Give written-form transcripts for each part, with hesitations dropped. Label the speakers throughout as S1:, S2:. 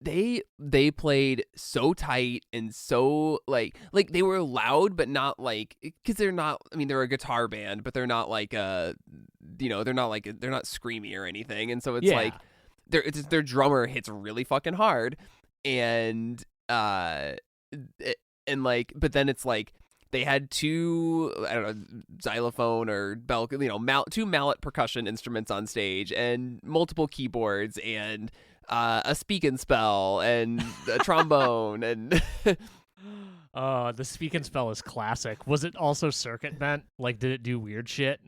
S1: they played so tight and so like they were loud, but not like, because they're not, I mean, they're a guitar band, but they're not like they're not like, they're not screamy or anything, and so it's like
S2: Yeah.
S1: their drummer hits really fucking hard, and like, but then it's like they had two, I don't know, xylophone or bell, two mallet percussion instruments on stage, and multiple keyboards, and a speak and spell, and a trombone, and
S2: The speak and spell is classic. Was it also circuit bent? Like, did it do weird shit?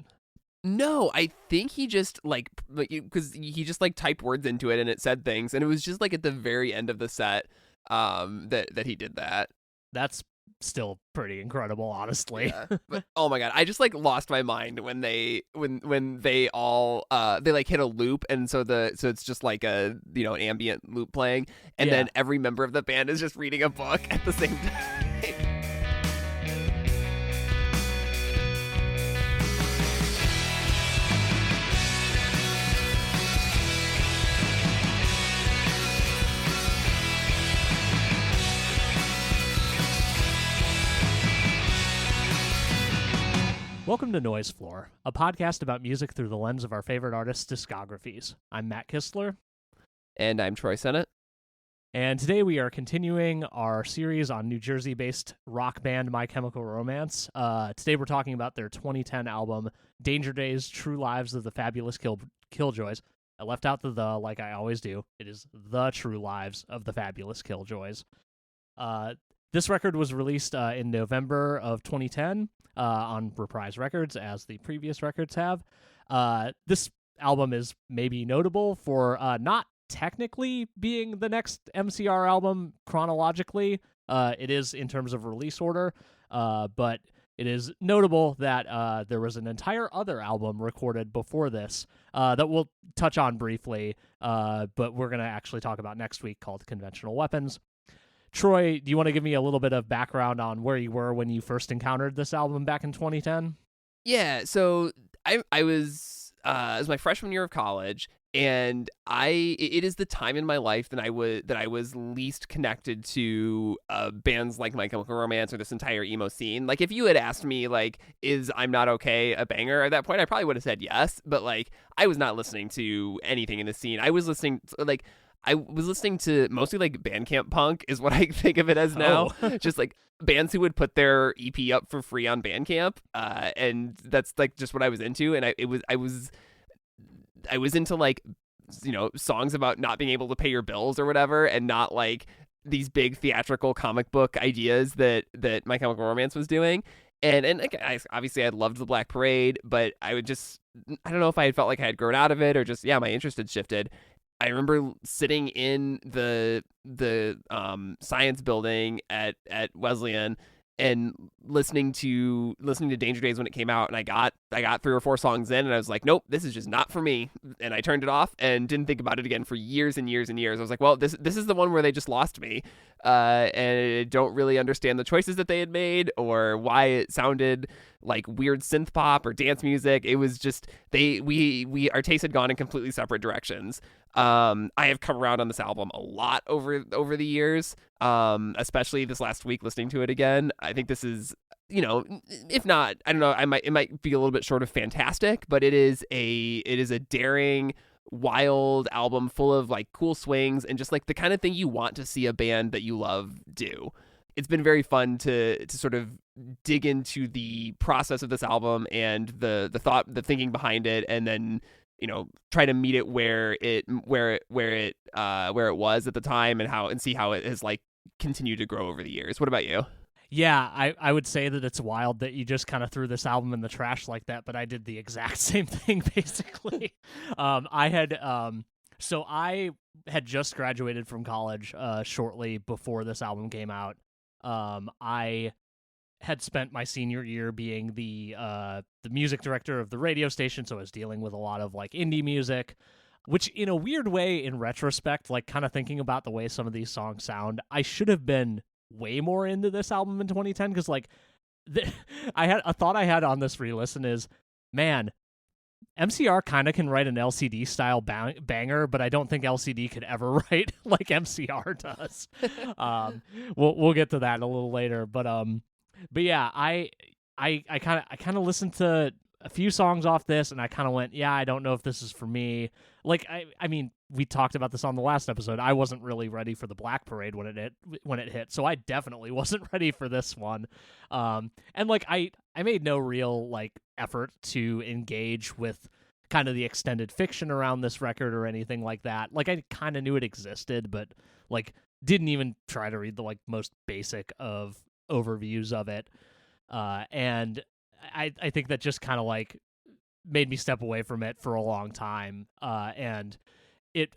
S1: no, I think he just like, because he just like typed words into it and it said things, and it was just like at the very end of the set that he did that.
S2: That's still pretty incredible, honestly.
S1: Yeah. But oh my god, I just like lost my mind when they all they like hit a loop, and so it's just like a, an ambient loop playing, and then every member of the band is just reading a book at the same time.
S2: Welcome to Noise Floor, a podcast about music through the lens of our favorite artists' discographies. I'm Matt Kistler.
S1: And I'm Troy Sennett.
S2: And today we are continuing our series on New Jersey-based rock band My Chemical Romance. Today we're talking about their 2010 album, Danger Days, True Lives of the Fabulous Killjoys. I left out the like I always do. It is the True Lives of the Fabulous Killjoys. This record was released in November of 2010 on Reprise Records, as the previous records have. This album is maybe notable for not technically being the next MCR album chronologically. It is in terms of release order, but it is notable that there was an entire other album recorded before this that we'll touch on briefly, but we're going to actually talk about next week, called Conventional Weapons. Troy, do you want to give me a little bit of background on where you were when you first encountered this album back in 2010?
S1: Yeah, so I was it was my freshman year of college, and it is the time in my life that I was least connected to bands like My Chemical Romance or this entire emo scene. Like, if you had asked me, like, is I'm Not Okay a banger at that point, I probably would have said yes, but like, I was not listening to anything in the scene. I was listening to mostly like Bandcamp punk is what I think of it as now. Just like bands who would put their EP up for free on Bandcamp, and that's like just what I was into. And I was into like, songs about not being able to pay your bills or whatever, and not like these big theatrical comic book ideas that My Chemical Romance was doing. And like, obviously I loved the Black Parade, but I don't know if I had felt like I had grown out of it, or just, my interest had shifted. I remember sitting in the science building at Wesleyan and listening to Danger Days when it came out, and I got 3 or 4 songs in, and I was like, nope, this is just not for me, and I turned it off and didn't think about it again for years and years and years. I was like, well, this is the one where they just lost me, and I don't really understand the choices that they had made or why it sounded like weird synth pop or dance music. It was just our tastes had gone in completely separate directions. I have come around on this album a lot over the years, especially this last week listening to it again. I think this is, if not, I don't know, it might be a little bit short of fantastic, but it is a daring, wild album full of like cool swings and just like the kind of thing you want to see a band that you love do. It's been very fun to sort of dig into the process of this album and the thinking behind it, and then try to meet it where it was at the time, and see how it has like continued to grow over the years. What about you?
S2: Yeah, I would say that it's wild that you just kind of threw this album in the trash like that, but I did the exact same thing, basically. I had just graduated from college shortly before this album came out. I had spent my senior year being the music director of the radio station, so I was dealing with a lot of like indie music, which in a weird way, in retrospect, like kind of thinking about the way some of these songs sound, I should have been way more into this album in 2010, because like a thought I had on this re-listen is, man, MCR kind of can write an LCD style banger, but I don't think LCD could ever write like MCR does. We'll get to that a little later, but yeah, I kind of listened to a few songs off this, and I kind of went, yeah, I don't know if this is for me. Like, I mean, we talked about this on the last episode. I wasn't really ready for the Black Parade when it hit, so I definitely wasn't ready for this one. And like, I made no real like effort to engage with kind of the extended fiction around this record or anything like that. Like, I kind of knew it existed, but like didn't even try to read the like most basic of overviews of it. And I think that just kind of like made me step away from it for a long time. And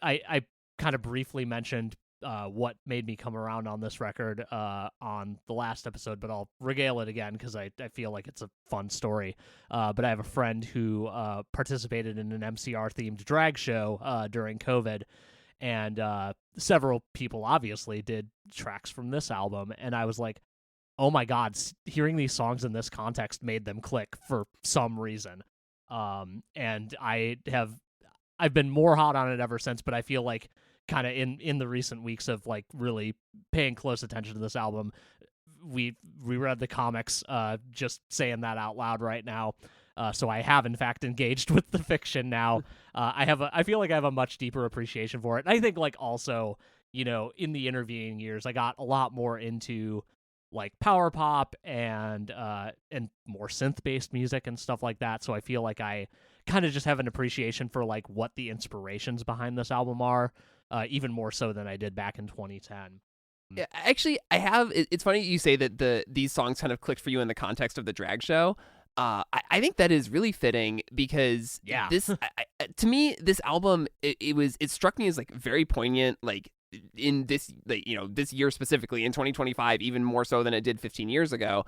S2: I kind of briefly mentioned what made me come around on this record on the last episode, but I'll regale it again because I feel like it's a fun story. But I have a friend who participated in an MCR-themed drag show during COVID, and several people obviously did tracks from this album, and I was like, oh my God, hearing these songs in this context made them click for some reason. And I've been more hot on it ever since, but I feel like kind of in the recent weeks of like really paying close attention to this album, we read the comics, just saying that out loud right now. So I have in fact engaged with the fiction now. I feel like I have a much deeper appreciation for it. And I think like also, you know, in the intervening years, I got a lot more into like power pop and more synth based music and stuff like that. So I feel like I kind of just have an appreciation for like what the inspirations behind this album are, even more so than I did back in 2010.
S1: Yeah, actually, I have. It's funny you say that these songs kind of clicked for you in the context of the drag show. I think that is really fitting because this to me, this album it struck me as like very poignant, like in this, like, you know, this year specifically in 2025, even more so than it did 15 years ago.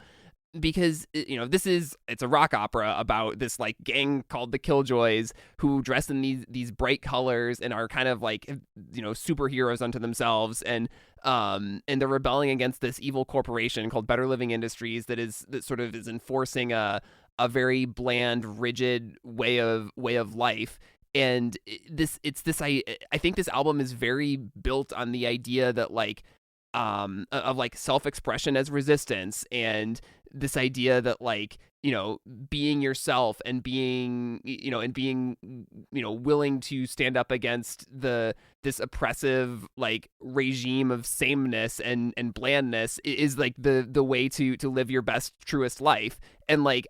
S1: Because, you know, it's a rock opera about this like gang called the Killjoys who dress in these bright colors and are kind of like, you know, superheroes unto themselves, and they're rebelling against this evil corporation called Better Living Industries that sort of is enforcing a very bland, rigid way of life. And I think this album is very built on the idea that like of like self-expression as resistance, and this idea that like, you know, being yourself and being willing to stand up against this oppressive like regime of sameness and blandness is like the way to live your best, truest life. And like,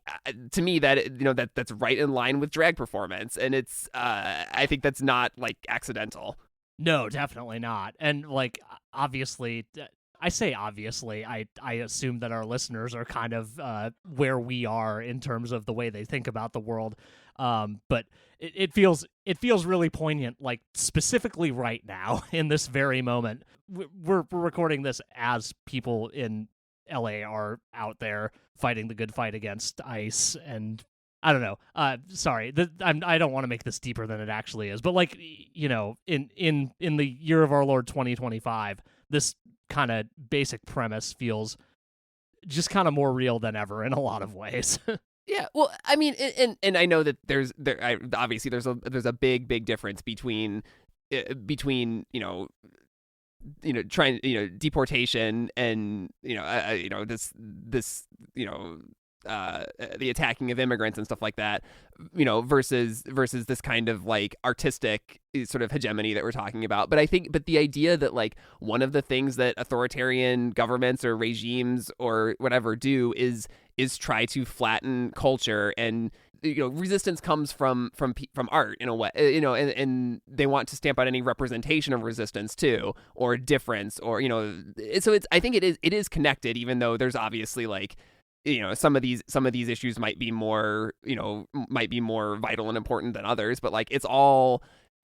S1: to me, that, you know, that's right in line with drag performance, and it's I think that's not like accidental.
S2: No, definitely not. And like, obviously, I say obviously, I assume that our listeners are kind of where we are in terms of the way they think about the world. But it feels really poignant, like specifically right now in this very moment. We're recording this as people in LA are out there fighting the good fight against ICE, and I don't know. Sorry, I don't want to make this deeper than it actually is, but like, you know, in the year of our Lord 2025, this kind of basic premise feels just kind of more real than ever in a lot of ways.
S1: Yeah, well, I mean, and I know that obviously there's a big difference between trying, deportation and this the attacking of immigrants and stuff like that, versus this kind of like artistic sort of hegemony that we're talking about. But the idea that like one of the things that authoritarian governments or regimes or whatever do is try to flatten culture, and resistance comes from art in a way, and they want to stamp out any representation of resistance too, or difference, or so I think it is connected, even though there's obviously like some of these issues might be more vital and important than others, but like it's all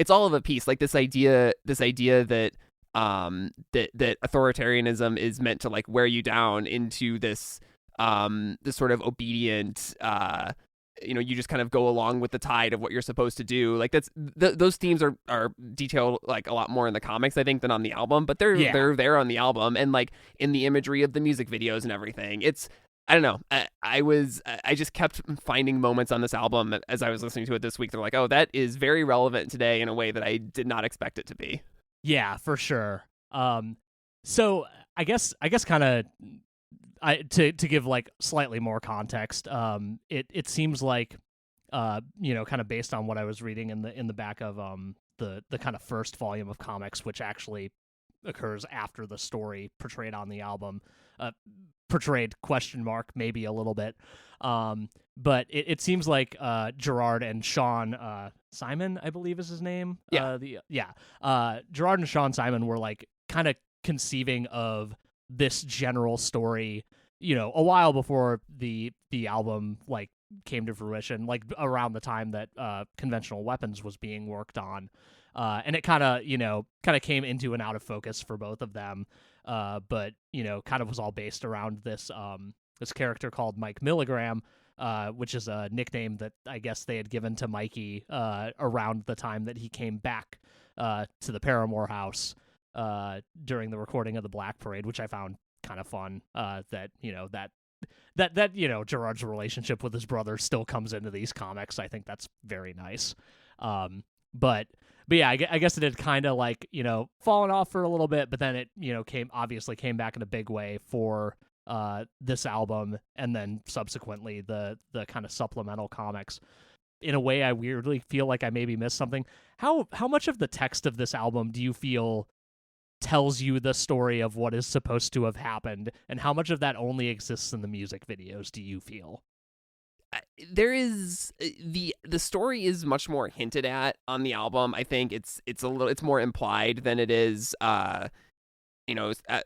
S1: of a piece. Like this idea that that authoritarianism is meant to like wear you down into this sort of obedient, you just kind of go along with the tide of what you're supposed to do. Like those themes are detailed like a lot more in the comics, I think, than on the album, but they're there on the album, and like in the imagery of the music videos and everything. I don't know. I just kept finding moments on this album as I was listening to it this week. They're like, oh, that is very relevant today in a way that I did not expect it to be.
S2: Yeah, for sure. So I guess kind of to give like slightly more context. It seems like kind of based on what I was reading in the back of the kind of first volume of comics, which actually occurs after the story portrayed on the album, portrayed question mark maybe a little bit, but it seems like Gerard and Sean Simon, I believe is his name. Gerard and Sean Simon were like kind of conceiving of this general story, a while before the album like came to fruition, like around the time that Conventional Weapons was being worked on. And it kind of came into and out of focus for both of them. But kind of was all based around this character called Mike Milligram, which is a nickname that I guess they had given to Mikey around the time that he came back to the Paramore house during the recording of the Black Parade, which I found kind of fun. That Gerard's relationship with his brother still comes into these comics. I think that's very nice. But yeah, I guess it had kind of like, fallen off for a little bit, but then it, came back in a big way for this album, and then subsequently the kind of supplemental comics. In a way, I weirdly feel like I maybe missed something. How much of the text of this album do you feel tells you the story of what is supposed to have happened, and how much of that only exists in the music videos, do you feel?
S1: There is the story is much more hinted at on the album. I think it's more implied than it is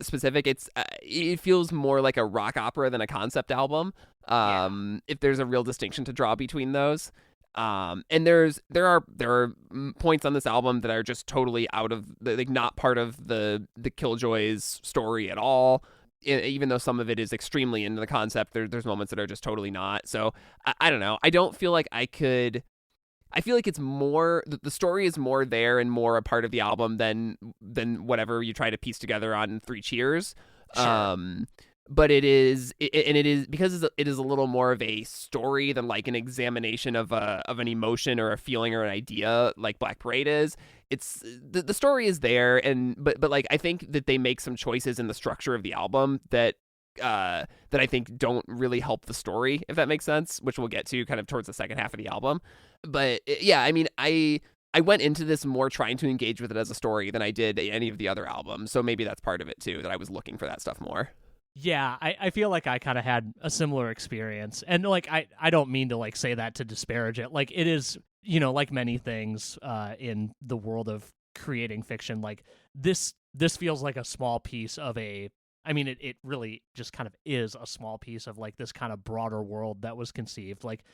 S1: specific. It feels more like a rock opera than a concept album. If there's a real distinction to draw between those. And there are points on this album that are just totally out of not part of the Killjoys story at all. Even though some of it is extremely into the concept, there's moments that are just totally not. So I don't know. I don't feel like I feel like it's more, the story is more there and more a part of the album than whatever you try to piece together on Three Cheers.
S2: Sure.
S1: But it is because it is a little more of a story than like an examination of an emotion or a feeling or an idea like Black Parade is. It's the story is there, but like I think that they make some choices in the structure of the album that I think don't really help the story, if that makes sense, which we'll get to kind of towards the second half of the album. But yeah, I mean, I went into this more trying to engage with it as a story than I did any of the other albums, so maybe that's part of it too, that I was looking for that stuff more.
S2: Yeah, I feel like I kind of had a similar experience. And like I don't mean to like say that to disparage it. Like it is, like many things in the world of creating fiction, like this feels like a small piece of it really just kind of is a small piece of like this kind of broader world that was conceived. Like,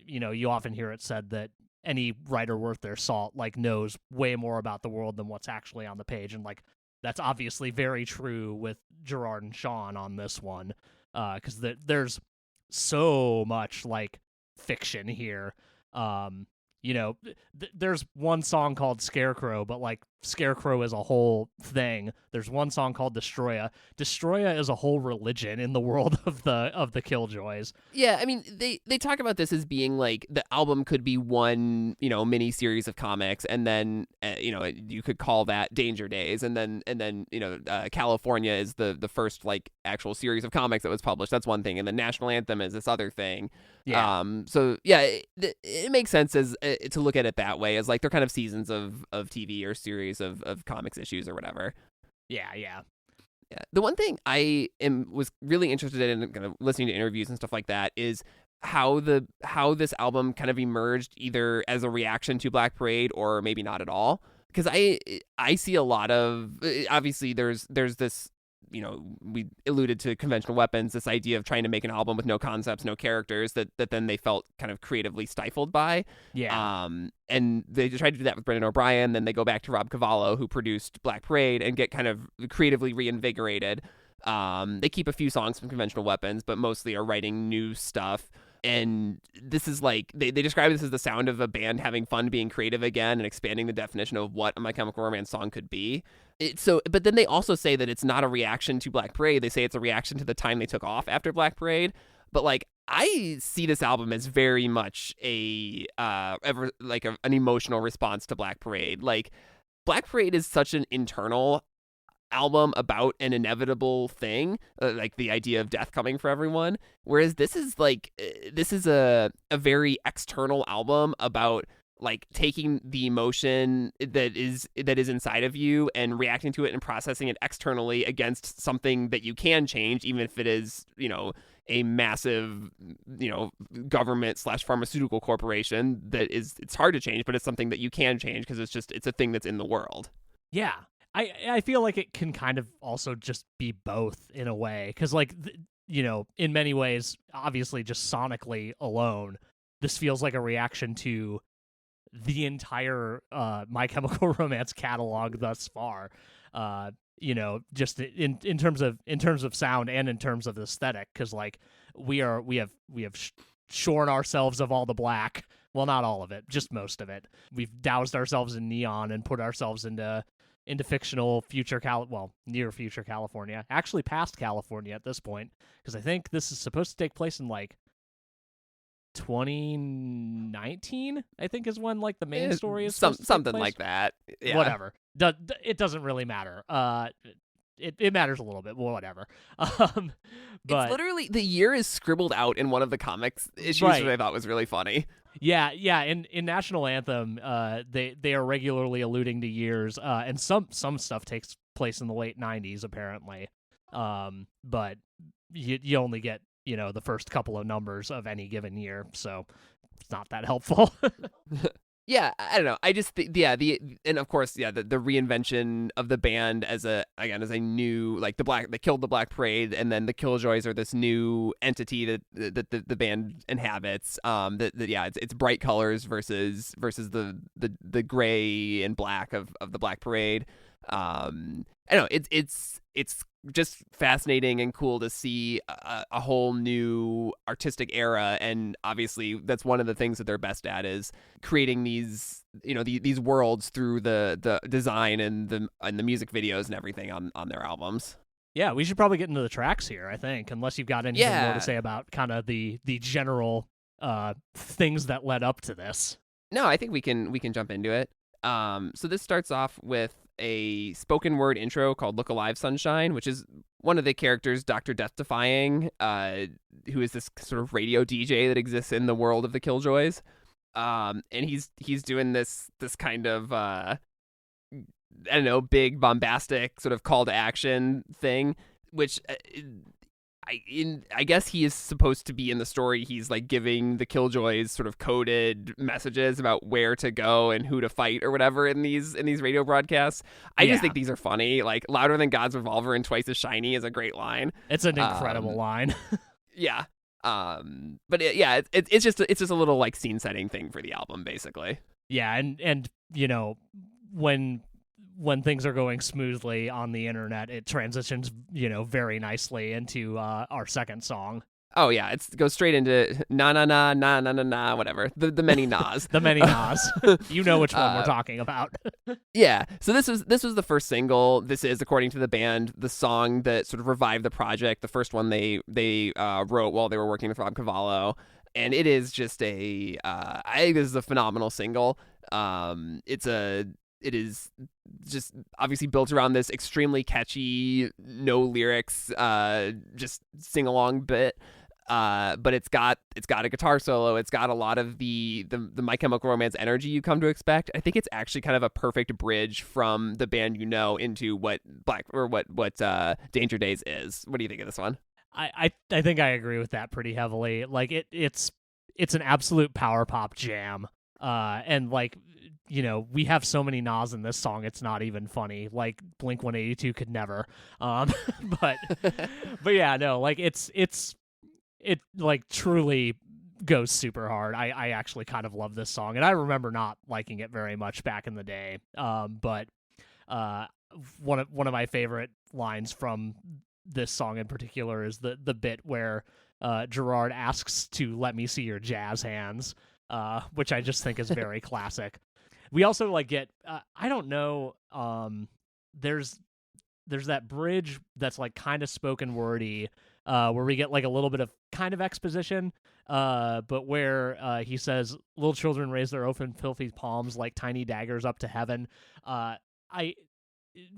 S2: you often hear it said that any writer worth their salt like knows way more about the world than what's actually on the page, and like that's obviously very true with Gerard and Sean on this one, because there's so much like fiction here. There's one song called Scarecrow, but like Scarecrow is a whole thing. There's one song called Destroya. Destroya is a whole religion in the world of the Killjoys.
S1: Yeah, I mean, they talk about this as being like the album could be one, mini series of comics, and then you could call that Danger Days, and then California is the first like actual series of comics that was published. That's one thing, and the National Anthem is this other thing.
S2: Yeah.
S1: So yeah, it makes sense as to look at it that way, as like they're kind of seasons of TV or series of comics issues or whatever.
S2: Yeah.
S1: Yeah. The one thing I was really interested in kind of listening to interviews and stuff like that is how this album kind of emerged either as a reaction to Black Parade or maybe not at all. Because I see a lot of, obviously there's this, we alluded to Conventional Weapons, this idea of trying to make an album with no concepts, no characters that then they felt kind of creatively stifled by.
S2: Yeah.
S1: And they tried to do that with Brendan O'Brien. Then they go back to Rob Cavallo, who produced Black Parade, and get kind of creatively reinvigorated. They keep a few songs from Conventional Weapons, but mostly are writing new stuff. And this is like they describe this as the sound of a band having fun being creative again and expanding the definition of what a My Chemical Romance song could be. But then they also say that it's not a reaction to Black Parade. They say it's a reaction to the time they took off after Black Parade. But like, I see this album as very much an emotional response to Black Parade. Like, Black Parade is such an internal album about an inevitable thing, like the idea of death coming for everyone. Whereas this is a very external album about like taking the emotion that is inside of you and reacting to it and processing it externally against something that you can change, even if it is, a massive, government / pharmaceutical corporation it's hard to change, but it's something that you can change because it's a thing that's in the world.
S2: Yeah. I feel like it can kind of also just be both in a way, because like, in many ways, obviously just sonically alone, this feels like a reaction to the entire My Chemical Romance catalog thus far. Just in terms of sound and in terms of aesthetic, because like we have shorn ourselves of all the black. Well, not all of it, just most of it. We've doused ourselves in neon and put ourselves into fictional near future California, actually past California at this point, because I think this is supposed to take place in like 2019, I think is when like the main story is
S1: something like that. Yeah.
S2: Whatever. It doesn't really matter. It matters a little bit, well, whatever. But
S1: it's literally the year is scribbled out in one of the comics issues, right, which I thought was really funny.
S2: Yeah. In National Anthem, they are regularly alluding to years, and some stuff takes place in the late 90s apparently. But you only get the first couple of numbers of any given year, so it's not that helpful.
S1: Yeah, I don't know. I just and of course, the reinvention of the band as a new, like they killed the Black Parade, and then the Killjoys are this new entity that the band inhabits. It's bright colors versus the gray and black of the Black Parade. I don't know. It's just fascinating and cool to see a whole new artistic era, and obviously that's one of the things that they're best at is creating these these worlds through the design and the music videos and everything on their albums.
S2: Yeah, we should probably get into the tracks here, I think, unless you've got anything more to say about kind of the general things that led up to this.
S1: No, I think we can jump into it. So this starts off with a spoken word intro called Look Alive Sunshine, which is one of the characters, Dr. Death Defying, who is this sort of radio DJ that exists in the world of the Killjoys. And he's doing this kind of I don't know, big bombastic sort of call to action thing, which I guess he is supposed to be in the story. He's like giving the Killjoys sort of coded messages about where to go and who to fight or whatever in these radio broadcasts. I just think these are funny. Like, louder than God's revolver and twice as shiny is a great line.
S2: It's an incredible line.
S1: Yeah. But it's just a little like scene setting thing for the album, basically.
S2: Yeah, and when things are going smoothly on the internet, it transitions, very nicely into our second song.
S1: Oh yeah, it goes straight into na na na na na na na whatever, the many nas.
S2: The many nas. You know which one we're talking about.
S1: Yeah. So this was the first single. This is, according to the band, the song that sort of revived the project. The first one they wrote while they were working with Rob Cavallo, and it is just I think this is a phenomenal single. It is just obviously built around this extremely catchy, no lyrics, just sing along bit. But it's got a guitar solo. It's got a lot of the My Chemical Romance energy you come to expect. I think it's actually kind of a perfect bridge from the band into what Danger Days is. What do you think of this one?
S2: I think I agree with that pretty heavily. Like it's an absolute power pop jam. And like, we have so many nas in this song, it's not even funny. Like Blink-182 could never. But yeah, no, like it like truly goes super hard. I actually kind of love this song, and I remember not liking it very much back in the day. But one of my favorite lines from this song in particular is the bit where Gerard asks to let me see your jazz hands, which I just think is very classic. We also like get I don't know, there's that bridge that's like kind of spoken wordy, where we get like a little bit of kind of exposition, but where he says, "Little children raise their open, filthy palms like tiny daggers up to heaven."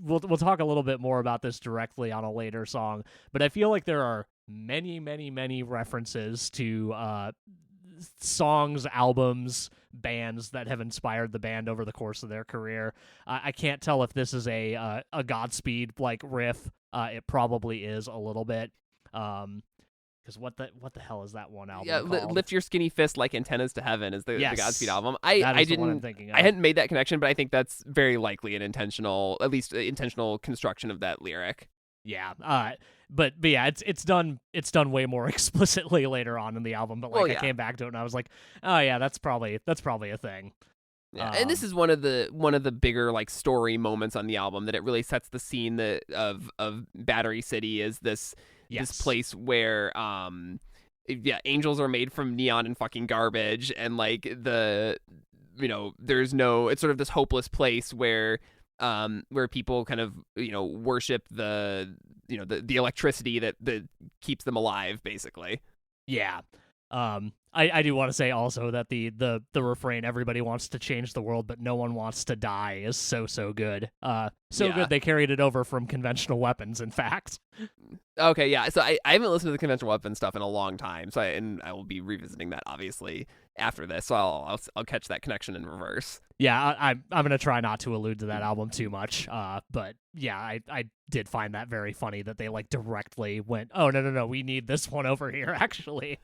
S2: We'll talk a little bit more about this directly on a later song, but I feel like there are many references to songs, albums, bands that have inspired the band over the course of their career. I can't tell if this is a Godspeed like riff. It probably is a little bit. Because what the hell is that one album called?
S1: Lift Your Skinny Fist Like Antennas to Heaven is the Godspeed album.
S2: That is
S1: I
S2: the one I'm
S1: didn't
S2: thinking of.
S1: I hadn't made that connection, but I think that's very likely an intentional, at least intentional construction of that lyric.
S2: Yeah. But yeah, it's done way more explicitly later on in the album. But like I came back to it and I was like, oh yeah, that's probably a thing.
S1: Yeah, and this is one of the bigger like story moments on the album, that it really sets the scene of Battery City is this place where angels are made from neon and fucking garbage, and like there's no, it's sort of this hopeless place where people kind of worship the electricity that keeps them alive, basically.
S2: Yeah. I do want to say also that the refrain, "Everybody wants to change the world, but no one wants to die," is so good. Good they carried it over from Conventional Weapons, in fact.
S1: Okay, yeah. So I haven't listened to the Conventional Weapons stuff in a long time, so I will be revisiting that obviously after this. So I'll catch that connection in reverse.
S2: Yeah, I'm gonna try not to allude to that album too much. But yeah, I did find that very funny that they like directly went, "Oh no, we need this one over here," actually.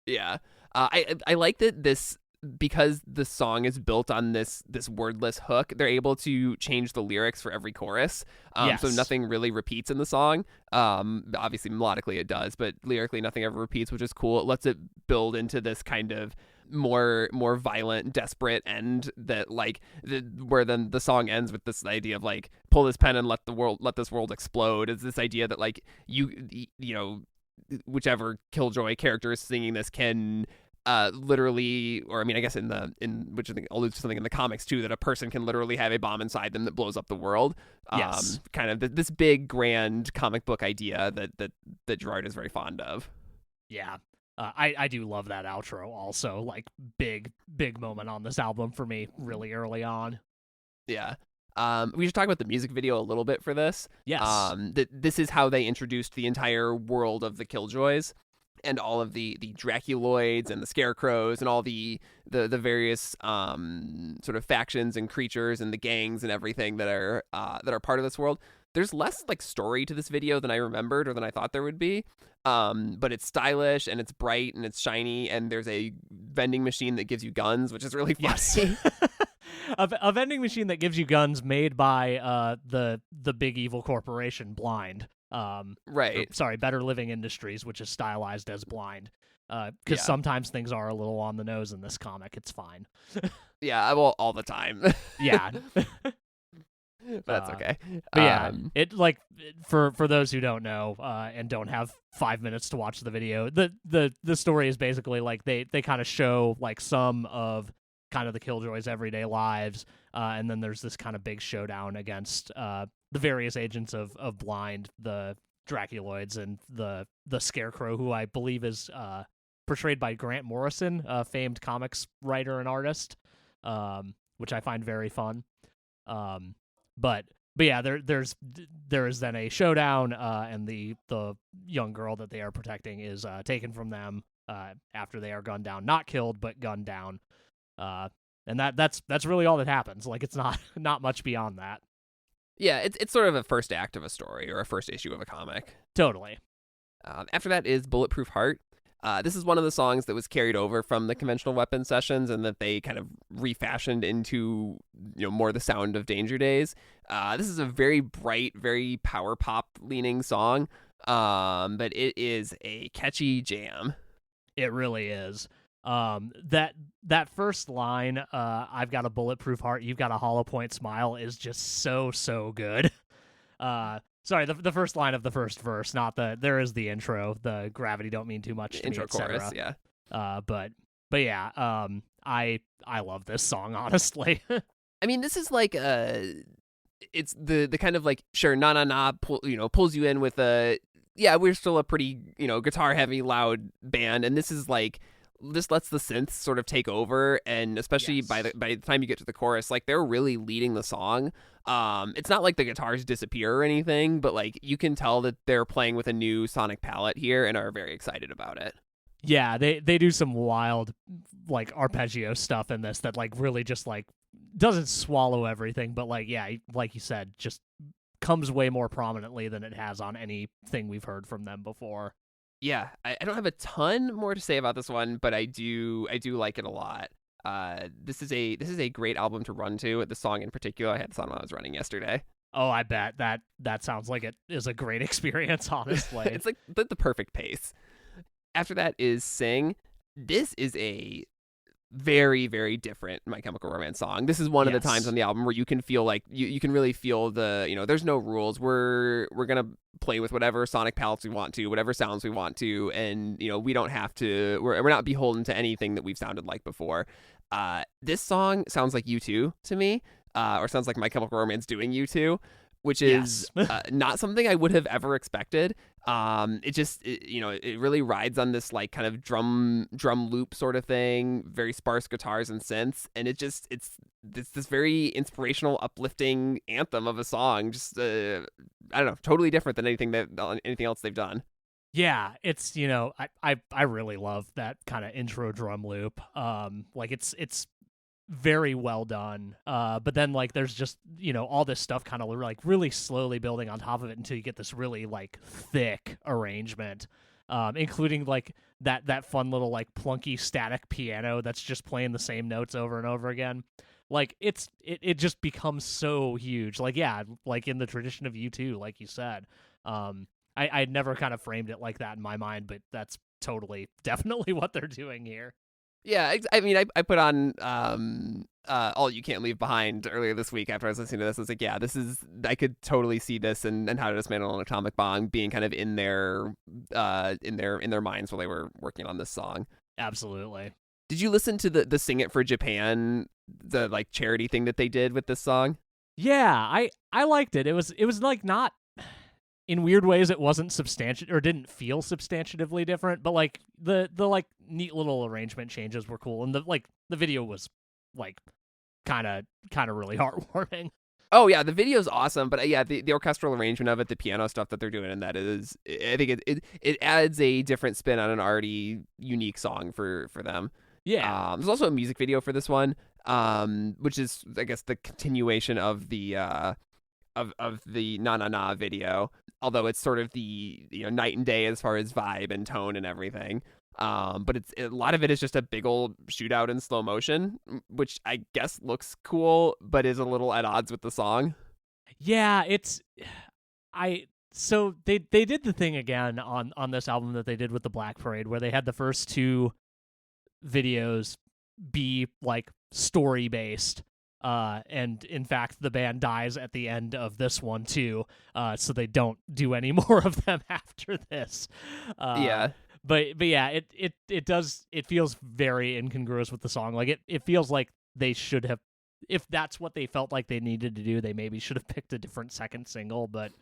S1: Yeah. I like that this, because the song is built on this wordless hook, they're able to change the lyrics for every chorus. So nothing really repeats in the song. Obviously melodically it does, but lyrically nothing ever repeats, which is cool. It lets it build into this kind of more violent, desperate end that where then the song ends with this idea of like, pull this pen and let this world explode. It's this idea that like whichever Killjoy character is singing this can literally, or I mean, I guess which I think alludes to something in the comics too, that a person can literally have a bomb inside them that blows up the world.
S2: Yes.
S1: Kind of this big grand comic book idea that Gerard is very fond of.
S2: Yeah. I do love that outro also, like big moment on this album for me really early on.
S1: Yeah. We should talk about the music video a little bit for this.
S2: Yes.
S1: This is how they introduced the entire world of the Killjoys and all of the Draculoids and the Scarecrows and all the various sort of factions and creatures and the gangs and everything that are part of this world. There's less like story to this video than I remembered or than I thought there would be. But it's stylish and it's bright and it's shiny, and there's a vending machine that gives you guns, which is really funny.
S2: Yes. A vending machine that gives you guns made by the big evil corporation Blind.
S1: Right.
S2: Better Living Industries, which is stylized as Blind. Because sometimes things are a little on the nose in this comic. It's fine.
S1: Yeah, well, all the time.
S2: Yeah.
S1: But that's okay.
S2: But yeah, it like for those who don't know and don't have 5 minutes to watch the video, the story is basically like they kind of show like some of kind of the Killjoys' everyday lives, and then there's this kind of big showdown against the various agents of Blind, the Draculoids, and the Scarecrow, who I believe is portrayed by Grant Morrison, a famed comics writer and artist, which I find very fun. But yeah, there is then a showdown, and the young girl that they are protecting is taken from them after they are gunned down, not killed, but gunned down. And that's really all that happens. Like, it's not much beyond that.
S1: Yeah, it's sort of a first act of a story or a first issue of a comic.
S2: Totally.
S1: After that is Bulletproof Heart. This is one of the songs that was carried over from the Conventional Weapons sessions and that they kind of refashioned into more the sound of Danger Days. This is a very bright, very power pop leaning song, but it is a catchy jam.
S2: It really is. That first line, "I've got a bulletproof heart, you've got a hollow point smile," is just so good. Sorry, the first line of the first verse, not there is the intro, the gravity don't mean too much to
S1: Intro
S2: me, etc.
S1: chorus, yeah.
S2: But yeah, I love this song, honestly.
S1: I mean, this is like it's the kind of like, sure, na na na pulls you in with a, yeah, we're still a pretty, guitar heavy loud band, and this is like, this lets the synths sort of take over, and especially
S2: Yes.
S1: by the time you get to the chorus, like they're really leading the song. It's not like the guitars disappear or anything, but like you can tell that they're playing with a new sonic palette here and are very excited about it.
S2: Yeah, they do some wild like arpeggio stuff in this that like really just like doesn't swallow everything, but like yeah, like you said, just comes way more prominently than it has on anything we've heard from them before.
S1: Yeah, I don't have a ton more to say about this one, but I do like it a lot. This is a great album to run to. The song in particular, I had this on when I was running yesterday.
S2: Oh, I bet that sounds like it is a great experience, honestly.
S1: It's like the perfect pace. After that is Sing. This is a very, very different My Chemical Romance song. This is one of the times on the album where you can feel like you can really feel the, there's no rules. We're gonna play with whatever sonic palettes we want to, whatever sounds we want to, and we don't have to. We're not beholden to anything that we've sounded like before. This song sounds like U2 to me, or sounds like My Chemical Romance doing U2, which is not something I would have ever expected. It really rides on this like kind of drum loop sort of thing, very sparse guitars and synths, and it's this very inspirational, uplifting anthem of a song. Just I don't know, totally different than anything else they've done.
S2: Yeah, it's I really love that kind of intro drum loop. Like it's very well done. But then like there's just all this stuff kind of like really slowly building on top of it until you get this really like thick arrangement, including like that fun little like plunky static piano that's just playing the same notes over and over again. Like it just becomes so huge. Like yeah, like in the tradition of U2, like you said. I'd never kind of framed it like that in my mind, but that's definitely what they're doing here.
S1: Yeah, I mean, I put on All You Can't Leave Behind earlier this week after I was listening to this. I was like, yeah, I could totally see this and How to Dismantle an Atomic Bomb being kind of in their minds while they were working on this song.
S2: Absolutely.
S1: Did you listen to the Sing It for Japan, the like charity thing that they did with this song?
S2: Yeah, I liked it. It was like not, in weird ways it wasn't substantial or didn't feel substantively different, but like the like neat little arrangement changes were cool, and the video was like kind of really heartwarming.
S1: Oh yeah, the video's awesome, but yeah, the orchestral arrangement of it, the piano stuff that they're doing, and that is, I think it adds a different spin on an already unique song for them.
S2: Yeah.
S1: There's also a music video for this one, which is I guess the continuation of the of the Na Na Na video, although it's sort of the night and day as far as vibe and tone and everything. But a lot of it is just a big old shootout in slow motion, which I guess looks cool, but is a little at odds with the song.
S2: Yeah, so they did the thing again on this album that they did with the Black Parade, where they had the first two videos be like story based. And in fact, the band dies at the end of this one too, so they don't do any more of them after this.
S1: Yeah.
S2: But yeah, it does. It feels very incongruous with the song. Like it feels like they should have, if that's what they felt like they needed to do, they maybe should have picked a different second single. But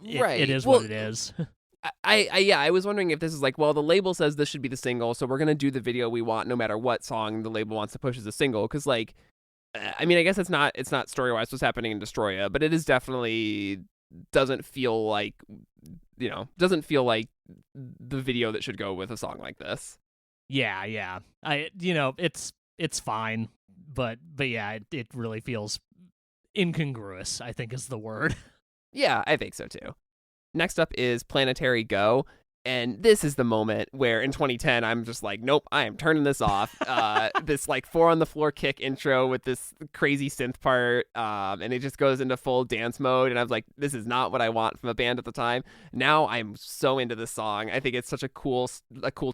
S2: it is what it is.
S1: I was wondering if this is like, well, the label says this should be the single, so we're gonna do the video we want no matter what song the label wants to push as a single. Because like, I mean, I guess it's not story-wise what's happening in Destroya, but it is definitely doesn't feel like the video that should go with a song like this.
S2: Yeah. It's fine, but yeah, it really feels incongruous, I think is the word.
S1: Yeah, I think so too. Next up is Planetary Go. And this is the moment where in 2010, I'm just like, nope, I am turning this off. This like 4 on the floor kick intro with this crazy synth part. And it just goes into full dance mode. And I was like, this is not what I want from a band at the time. Now I'm so into this song. I think it's such a cool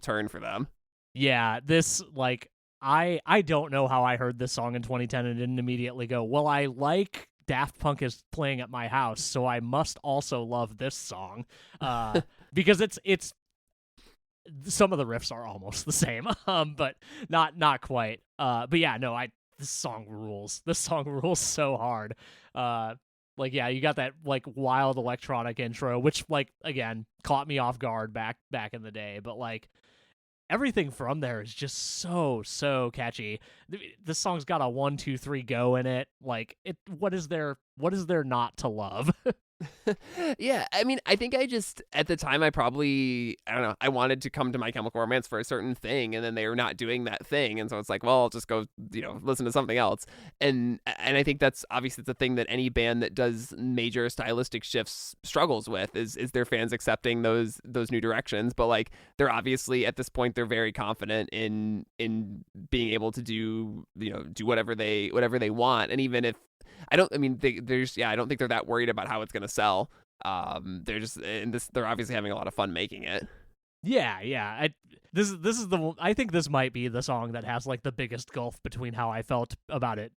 S1: turn for them.
S2: Yeah, this like, I don't know how I heard this song in 2010 and didn't immediately go, well, I like Daft Punk is playing at my house, so I must also love this song, because it's some of the riffs are almost the same, but not quite. But yeah, no, this song rules. This song rules so hard. Like, yeah, you got that like wild electronic intro, which like again caught me off guard back in the day, but like everything from there is just so catchy. This song's got a 1 2 3 go in it. Like, what is there not to love?
S1: Yeah, I mean, I think at the time, I don't know, I wanted to come to My Chemical Romance for a certain thing, and then they were not doing that thing, and so it's like, well, I'll just go, listen to something else. And I think that's obviously the thing that any band that does major stylistic shifts struggles with is their fans accepting those new directions. But like, they're obviously at this point, they're very confident in being able to do whatever they want, and even if I don't think they're that worried about how it's going to sell. They're obviously having a lot of fun making it.
S2: Yeah. I think this might be the song that has like the biggest gulf between how I felt about it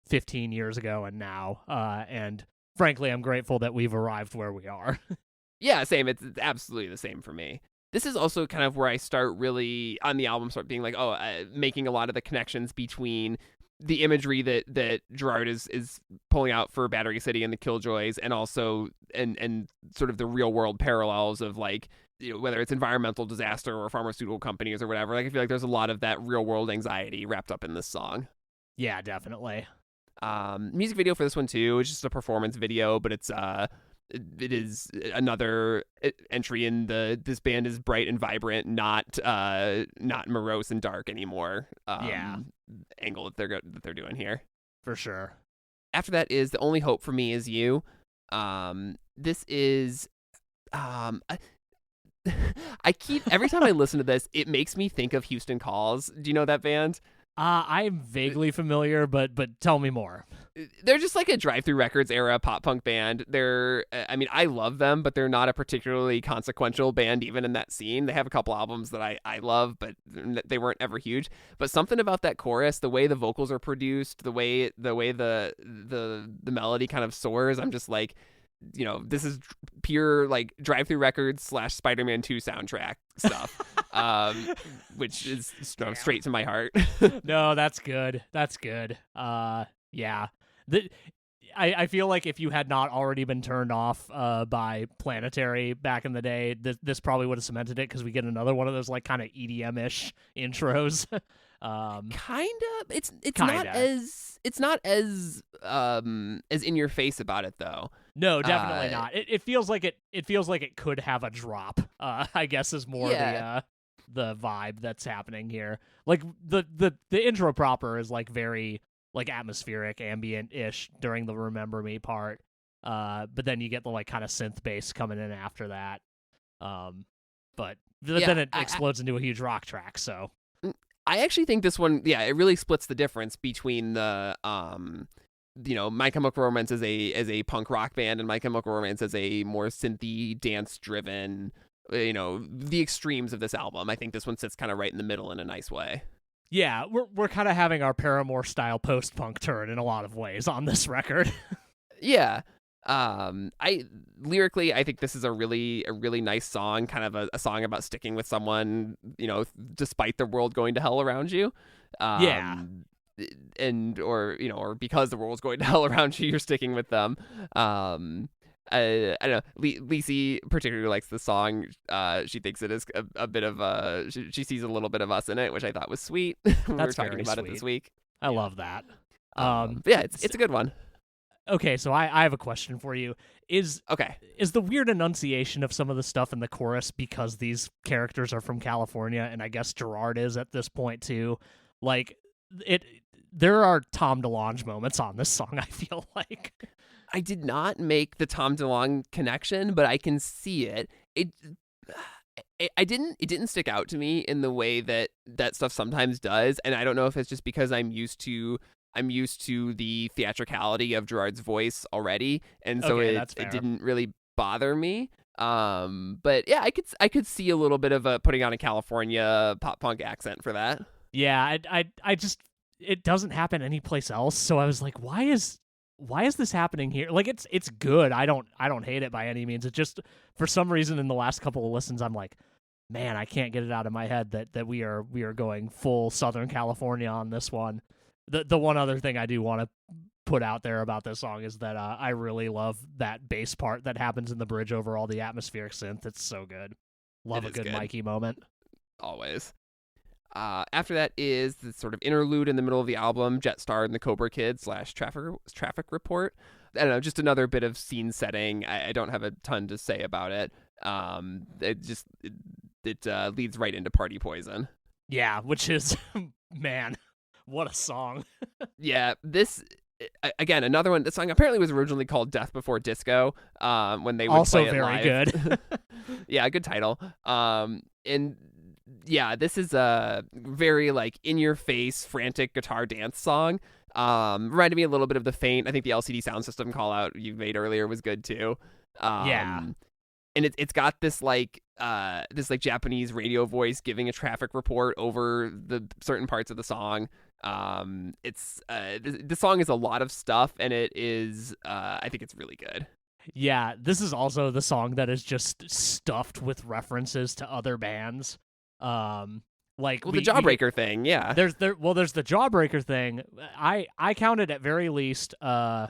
S2: 15 years ago and now. And frankly, I'm grateful that we've arrived where we are.
S1: Yeah, same. It's absolutely the same for me. This is also kind of where I start really on the album, start being like, making a lot of the connections between the imagery that Gerard is pulling out for Battery City and the Killjoys, and also and sort of the real world parallels of like, whether it's environmental disaster or pharmaceutical companies or whatever. Like, I feel like there's a lot of that real world anxiety wrapped up in this song.
S2: Yeah, definitely.
S1: Music video for this one too. It's just a performance video, but it is another entry in this band is bright and vibrant, not morose and dark anymore. Angle that they're doing here,
S2: for sure.
S1: After that is The Only Hope for Me Is You. This is I keep every time I listen to this, it makes me think of Houston Calls. Do you know that band?
S2: I'm vaguely familiar, but tell me more.
S1: They're just like a Drive-Thru Records era pop punk band. I love them, but they're not a particularly consequential band even in that scene. They have a couple albums that I love, but they weren't ever huge. But something about that chorus, the way the vocals are produced, the way the melody kind of soars, I'm just like, this is pure like Drive-Thru Records / Spider-Man 2 soundtrack stuff, which is straight to my heart.
S2: No, that's good. Yeah. I feel like if you had not already been turned off by Planetary back in the day, this probably would have cemented it, because we get another one of those like kind of EDM-ish intros.
S1: Kind of. It's
S2: kinda.
S1: not as in your face about it though.
S2: No, definitely not. It feels like it could have a drop. I guess is more the vibe that's happening here. Like the intro proper is like very like atmospheric, ambient-ish during the Remember Me part. But then you get the like kind of synth bass coming in after that. But then it explodes into a huge rock track. So
S1: I actually think this one, it really splits the difference between the My Chemical Romance as a punk rock band and My Chemical Romance as a more synthy, dance-driven, the extremes of this album. I think this one sits kind of right in the middle in a nice way.
S2: Yeah, we're kind of having our Paramore style post-punk turn in a lot of ways on this record.
S1: Yeah. Lyrically, I think this is a really nice song, kind of a song about sticking with someone, despite the world going to hell around you. Or because the world's going to hell around you, you're sticking with them. I don't know. Lisi particularly likes the song. She thinks it is a bit of she sees a little bit of us in it, which I thought was sweet. We were talking about it this week.
S2: I love that.
S1: It's a good one.
S2: Okay, so I have a question for you. Is the weird enunciation of some of the stuff in the chorus because these characters are from California, and I guess Gerard is at this point too? Like, there are Tom DeLonge moments on this song, I feel like.
S1: I did not make the Tom DeLonge connection, but I can see it. It didn't stick out to me in the way that stuff sometimes does, and I don't know if it's just because I'm used to the theatricality of Gerard's voice already, and so it didn't really bother me. But yeah, I could see a little bit of a putting on a California pop punk accent for that.
S2: Yeah, I just, it doesn't happen anyplace else, so I was like, why is why is this happening here? Like it's good. I don't hate it by any means. It just for some reason in the last couple of listens I'm like, man, I can't get it out of my head that we are going full Southern California on this one. The one other thing I do want to put out there about this song is that I really love that bass part that happens in the bridge over all the atmospheric synth. It's so good. Love a good Mikey moment.
S1: Always. After that is the sort of interlude in the middle of the album, Jetstar and the Cobra Kid / Traffic Report. I don't know, just another bit of scene setting. I don't have a ton to say about it. It leads right into Party Poison.
S2: Yeah, which is, man, what a song.
S1: Yeah, this, again, another one. The song apparently was originally called Death Before Disco when they would
S2: also
S1: play it live.
S2: good.
S1: Yeah, good title. And yeah, this is a very like in your face, frantic guitar dance song. Reminded me a little bit of The Faint. I think the LCD Sound System call out you made earlier was good too.
S2: Yeah.
S1: And it's got this like Japanese radio voice giving a traffic report over the certain parts of the song. The song is a lot of stuff, and it is I think it's really good.
S2: Yeah, this is also the song that is just stuffed with references to other bands. The
S1: Jawbreaker thing, yeah.
S2: There's the Jawbreaker thing. I counted at very least Jawbreaker,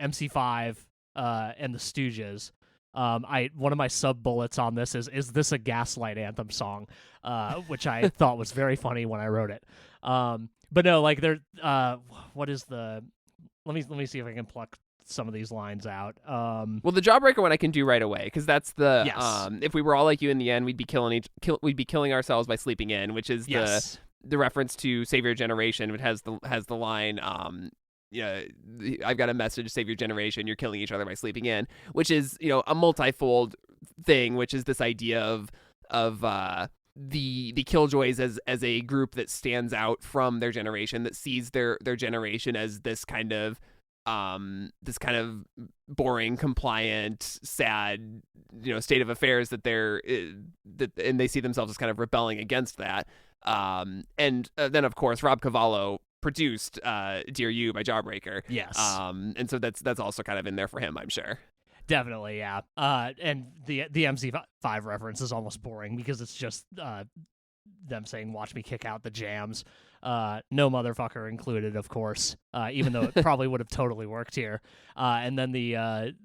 S2: MC5, and the Stooges. One of my sub bullets on this is this a Gaslight Anthem song, which I thought was very funny when I wrote it. But no, like what is the? Let me see if I can pluck some of these lines out.
S1: Well, the Jawbreaker one I can do right away because that's the
S2: yes.
S1: If we were all like you in the end, we'd be killing ourselves by sleeping in, which is
S2: yes.
S1: the reference to Save Your Generation. It has the line I've got a message to save your generation. You're killing each other by sleeping in, which is a multifold thing, which is this idea of the Killjoys as a group that stands out from their generation, that sees their generation as this kind of boring, compliant, sad, state of affairs that and they see themselves as kind of rebelling against that. And then of course Rob Cavallo produced Dear You by Jawbreaker.
S2: Yes.
S1: And so that's also kind of in there for him, I'm sure.
S2: Definitely, yeah. And the MC5 reference is almost boring because it's just them saying, "Watch me kick out the jams." No motherfucker included, of course, even though it probably would have totally worked here. And then the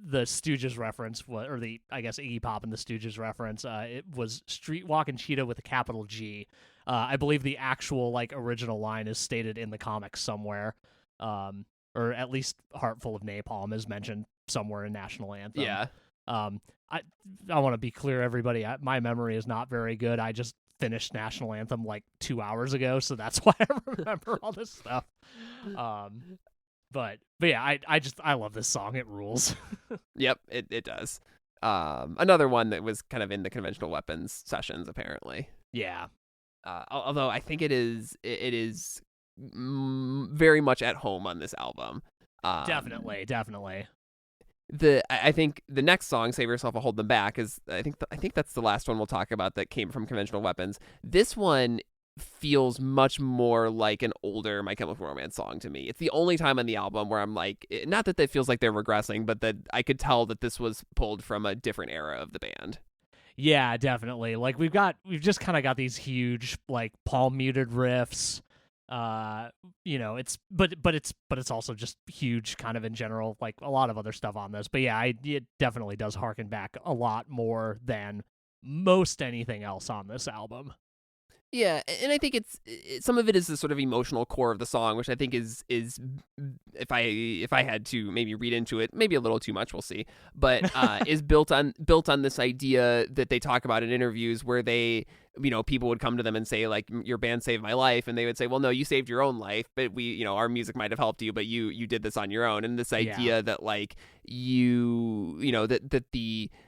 S2: Stooges reference, or the, I guess, Iggy Pop and the Stooges reference, it was Street Walking Cheetah with a capital G. I believe the actual original line is stated in the comics somewhere, or at least Heartful of Napalm is mentioned somewhere in National Anthem.
S1: Yeah.
S2: I want to be clear, everybody. My memory is not very good. I just finished National Anthem 2 hours ago, so that's why I remember all this stuff. But yeah, I love this song. It rules.
S1: Yep, it does. Another one that was kind of in the Conventional Weapons sessions, apparently.
S2: Yeah.
S1: Although I think it is very much at home on this album.
S2: Definitely.
S1: I think the next song, Save Yourself or Hold Them Back, is I think that's the last one we'll talk about that came from Conventional Weapons. This one feels much more like an older My Chemical Romance song to me. It's the only time on the album where I'm like, not that it feels like they're regressing, but that I could tell that this was pulled from a different era of the band.
S2: Yeah, definitely. We've just kind of got these huge palm muted riffs. It's also just huge kind of in general, like a lot of other stuff on this. But yeah, it definitely does harken back a lot more than most anything else on this album.
S1: Yeah, and I think some of it is the sort of emotional core of the song, which I think is if I had to maybe read into it, maybe a little too much, we'll see, but is built on this idea that they talk about in interviews where they, people would come to them and say your band saved my life, and they would say, well, no, you saved your own life, but we, our music might have helped you, but you did this on your own. And this idea that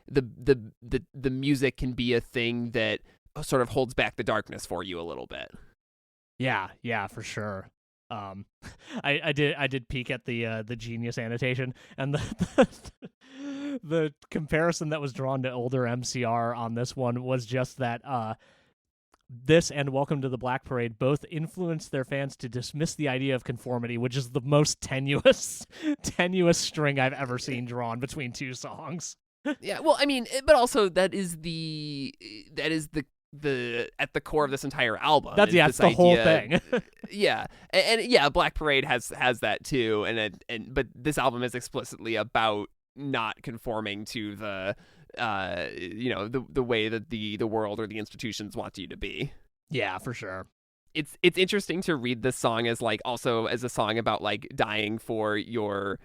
S1: that the music can be a thing that sort of holds back the darkness for you a little bit.
S2: Yeah, for sure. I did peek at the Genius annotation, and the comparison that was drawn to older MCR on this one was just that this and Welcome to the Black Parade both influenced their fans to dismiss the idea of conformity, which is the most tenuous string I've ever seen drawn between two songs.
S1: Yeah, well, I mean, but also that is the at the core of this entire album.
S2: That's the whole thing.
S1: Yeah, and yeah, Black Parade has that too, but this album is explicitly about not conforming to the the way that the world or the institutions want you to be.
S2: Yeah, for sure.
S1: It's interesting to read this song as like also as a song about like dying for your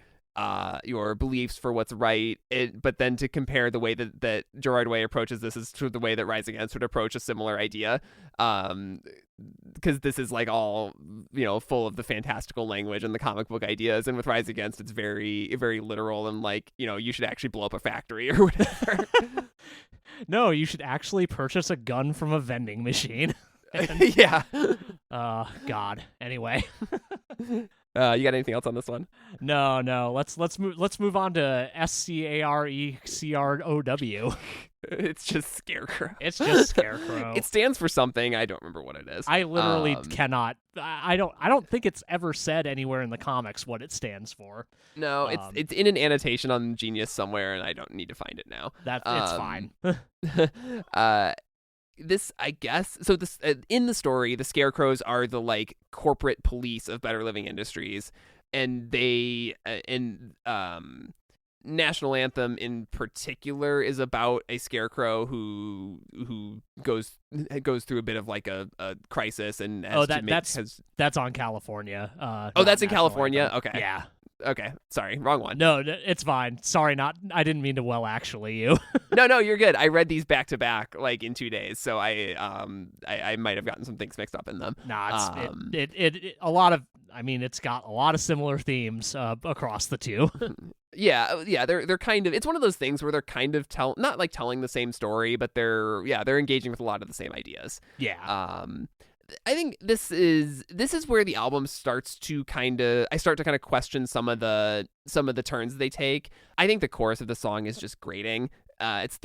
S1: beliefs for what's right, but then to compare the way that Gerard Way approaches this is to the way that Rise Against would approach a similar idea, because this is like all full of the fantastical language and the comic book ideas, and with Rise Against it's very very literal and like you should actually blow up a factory or whatever.
S2: No, you should actually purchase a gun from a vending machine.
S1: Yeah.
S2: God. Anyway.
S1: You got anything else on this one?
S2: No. Let's move on to SCARECROW.
S1: It's just Scarecrow.
S2: It's just Scarecrow.
S1: It stands for something. I don't remember what it is.
S2: I literally cannot. I don't think it's ever said anywhere in the comics what it stands for.
S1: No, it's in an annotation on Genius somewhere, and I don't need to find it now.
S2: It's fine.
S1: This, I guess, so this in the story, the Scarecrows are the like corporate police of Better Living Industries, and they National Anthem in particular is about a scarecrow who goes through a bit of like a crisis and
S2: that's on California.
S1: That's in California.
S2: Anthem.
S1: Okay.
S2: Yeah.
S1: Okay, sorry, wrong one.
S2: No, it's fine. Sorry, I didn't mean to actually you.
S1: No, you're good. I read these back to back like in 2 days, so I might have gotten some things mixed up in them.
S2: Nah, it's a lot of. I mean, it's got a lot of similar themes across the two.
S1: Yeah, they're kind of. It's one of those things where they're kind of not like telling the same story, but they're engaging with a lot of the same ideas.
S2: Yeah.
S1: I think this is where the album starts to I start to question some of the turns they take. I think the chorus of the song is just grating. It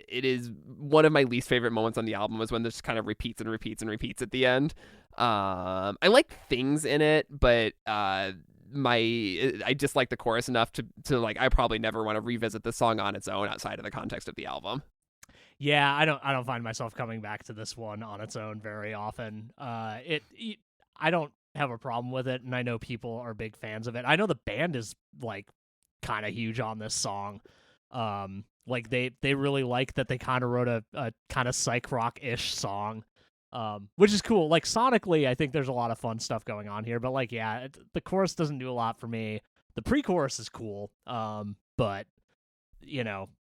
S1: is one of my least favorite moments on the album is when this kind of repeats and repeats and repeats at the end. I like things in it, but I dislike the chorus enough to like I probably never want to revisit the song on its own outside of the context of the album.
S2: Yeah, I don't find myself coming back to this one on its own very often. I don't have a problem with it, and I know people are big fans of it. I know the band is like kind of huge on this song. Like they really like that they kind of wrote a kind of psych rock-ish song, which is cool. Like sonically, I think there's a lot of fun stuff going on here, but like the chorus doesn't do a lot for me. The pre-chorus is cool, but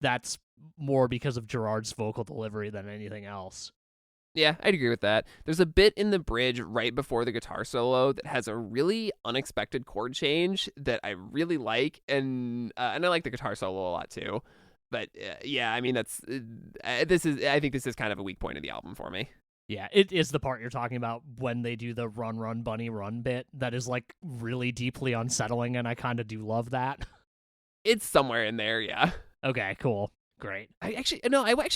S2: that's more because of Gerard's vocal delivery than anything else.
S1: Yeah, I'd agree with that. There's a bit in the bridge right before the guitar solo that has a really unexpected chord change that I really like, and I like the guitar solo a lot too. But yeah, I mean I think this is kind of a weak point of the album for me.
S2: Yeah, it is the part you're talking about when they do the run, run, bunny, run bit that is like really deeply unsettling, and I kind of do love that. It's
S1: somewhere in there, yeah.
S2: Okay, cool. Great.
S1: I actually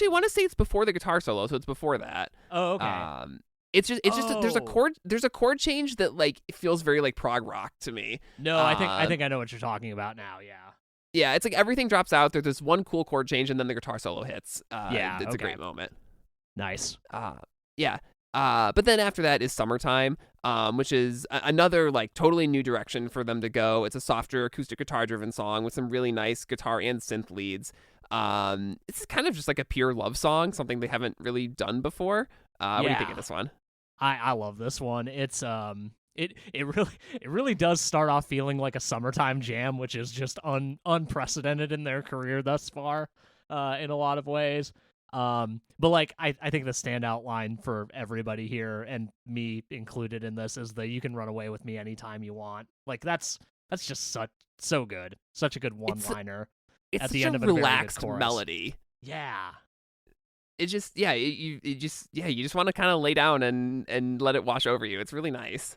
S1: want to say it's before the guitar solo, so it's before that.
S2: Oh, okay.
S1: It's just there's a chord change that like it feels very like prog rock to me.
S2: No, I think I know what you're talking about now. Yeah.
S1: Yeah, it's like everything drops out. There's this one cool chord change, and then the guitar solo hits. It's a great moment.
S2: Nice.
S1: Yeah. But then after that is Summertime, which is another like totally new direction for them to go. It's a softer acoustic guitar driven song with some really nice guitar and synth leads. It's kind of just like a pure love song, something they haven't really done before. What do you think of this one?
S2: I love this one. It's it really does start off feeling like a summertime jam, which is just unprecedented in their career thus far, in a lot of ways. But like I think the standout line for everybody here, and me included in this, is the "You can run away with me anytime you want." Like that's just so good, such a good one-liner.
S1: It's
S2: at the
S1: such
S2: end
S1: a
S2: of a very good
S1: relaxed
S2: chorus.
S1: melody.
S2: Yeah.
S1: It just you just want to kind of lay down and let it wash over you. It's really nice.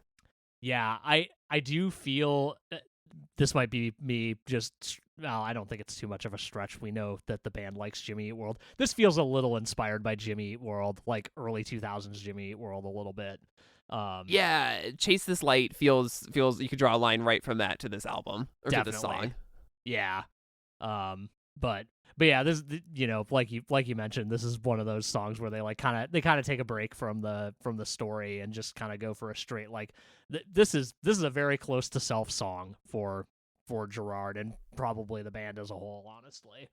S2: Yeah, I do feel this might be me just well, I don't think it's too much of a stretch. We know that the band likes Jimmy Eat World. This feels a little inspired by Jimmy Eat World, like early 2000s Jimmy Eat World a little bit.
S1: Yeah, Chase This Light feels you could draw a line right from that to this album or
S2: definitely.
S1: to this song.
S2: Yeah. But yeah, this, you know, like you mentioned, this is one of those songs where they kind of take a break from the story and just kind of go for a straight this is a very close to self song for Gerard and probably the band as a whole, honestly.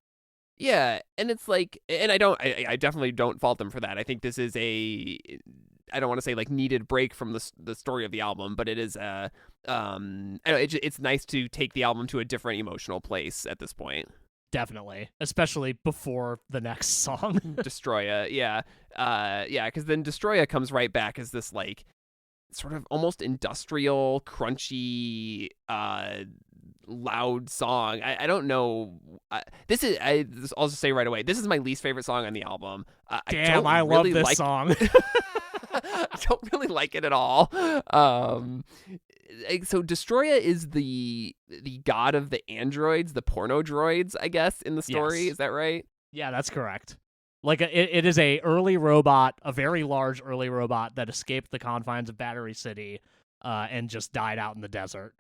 S1: Yeah, and it's like, and I definitely don't fault them for that. I think this is I don't want to say like needed break from the story of the album, but it is it's nice to take the album to a different emotional place at this point.
S2: Definitely, especially before the next song.
S1: Destroya, yeah, because then Destroya comes right back as this like sort of almost industrial, crunchy, loud song. I don't know. I'll just say right away, this is my least favorite song on the album.
S2: Damn, I love this song.
S1: I don't really like it at all. So Destroya is the god of the androids, the porno droids, I guess, in the story.
S2: Yes.
S1: Is that right?
S2: Yeah, that's correct. Like it is a early robot, a very large early robot that escaped the confines of Battery City, and just died out in the desert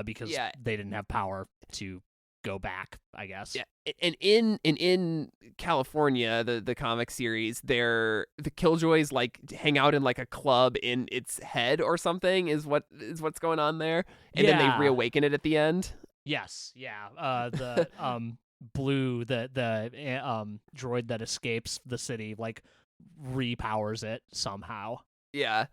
S2: because they didn't have power to go back, I guess.
S1: Yeah, and in California, the comic series, the Killjoys like hang out in like a club in its head or something is what's going on there, and then they reawaken it at the end.
S2: Yes, yeah. The Blue, the droid that escapes the city, like repowers it somehow.
S1: Yeah.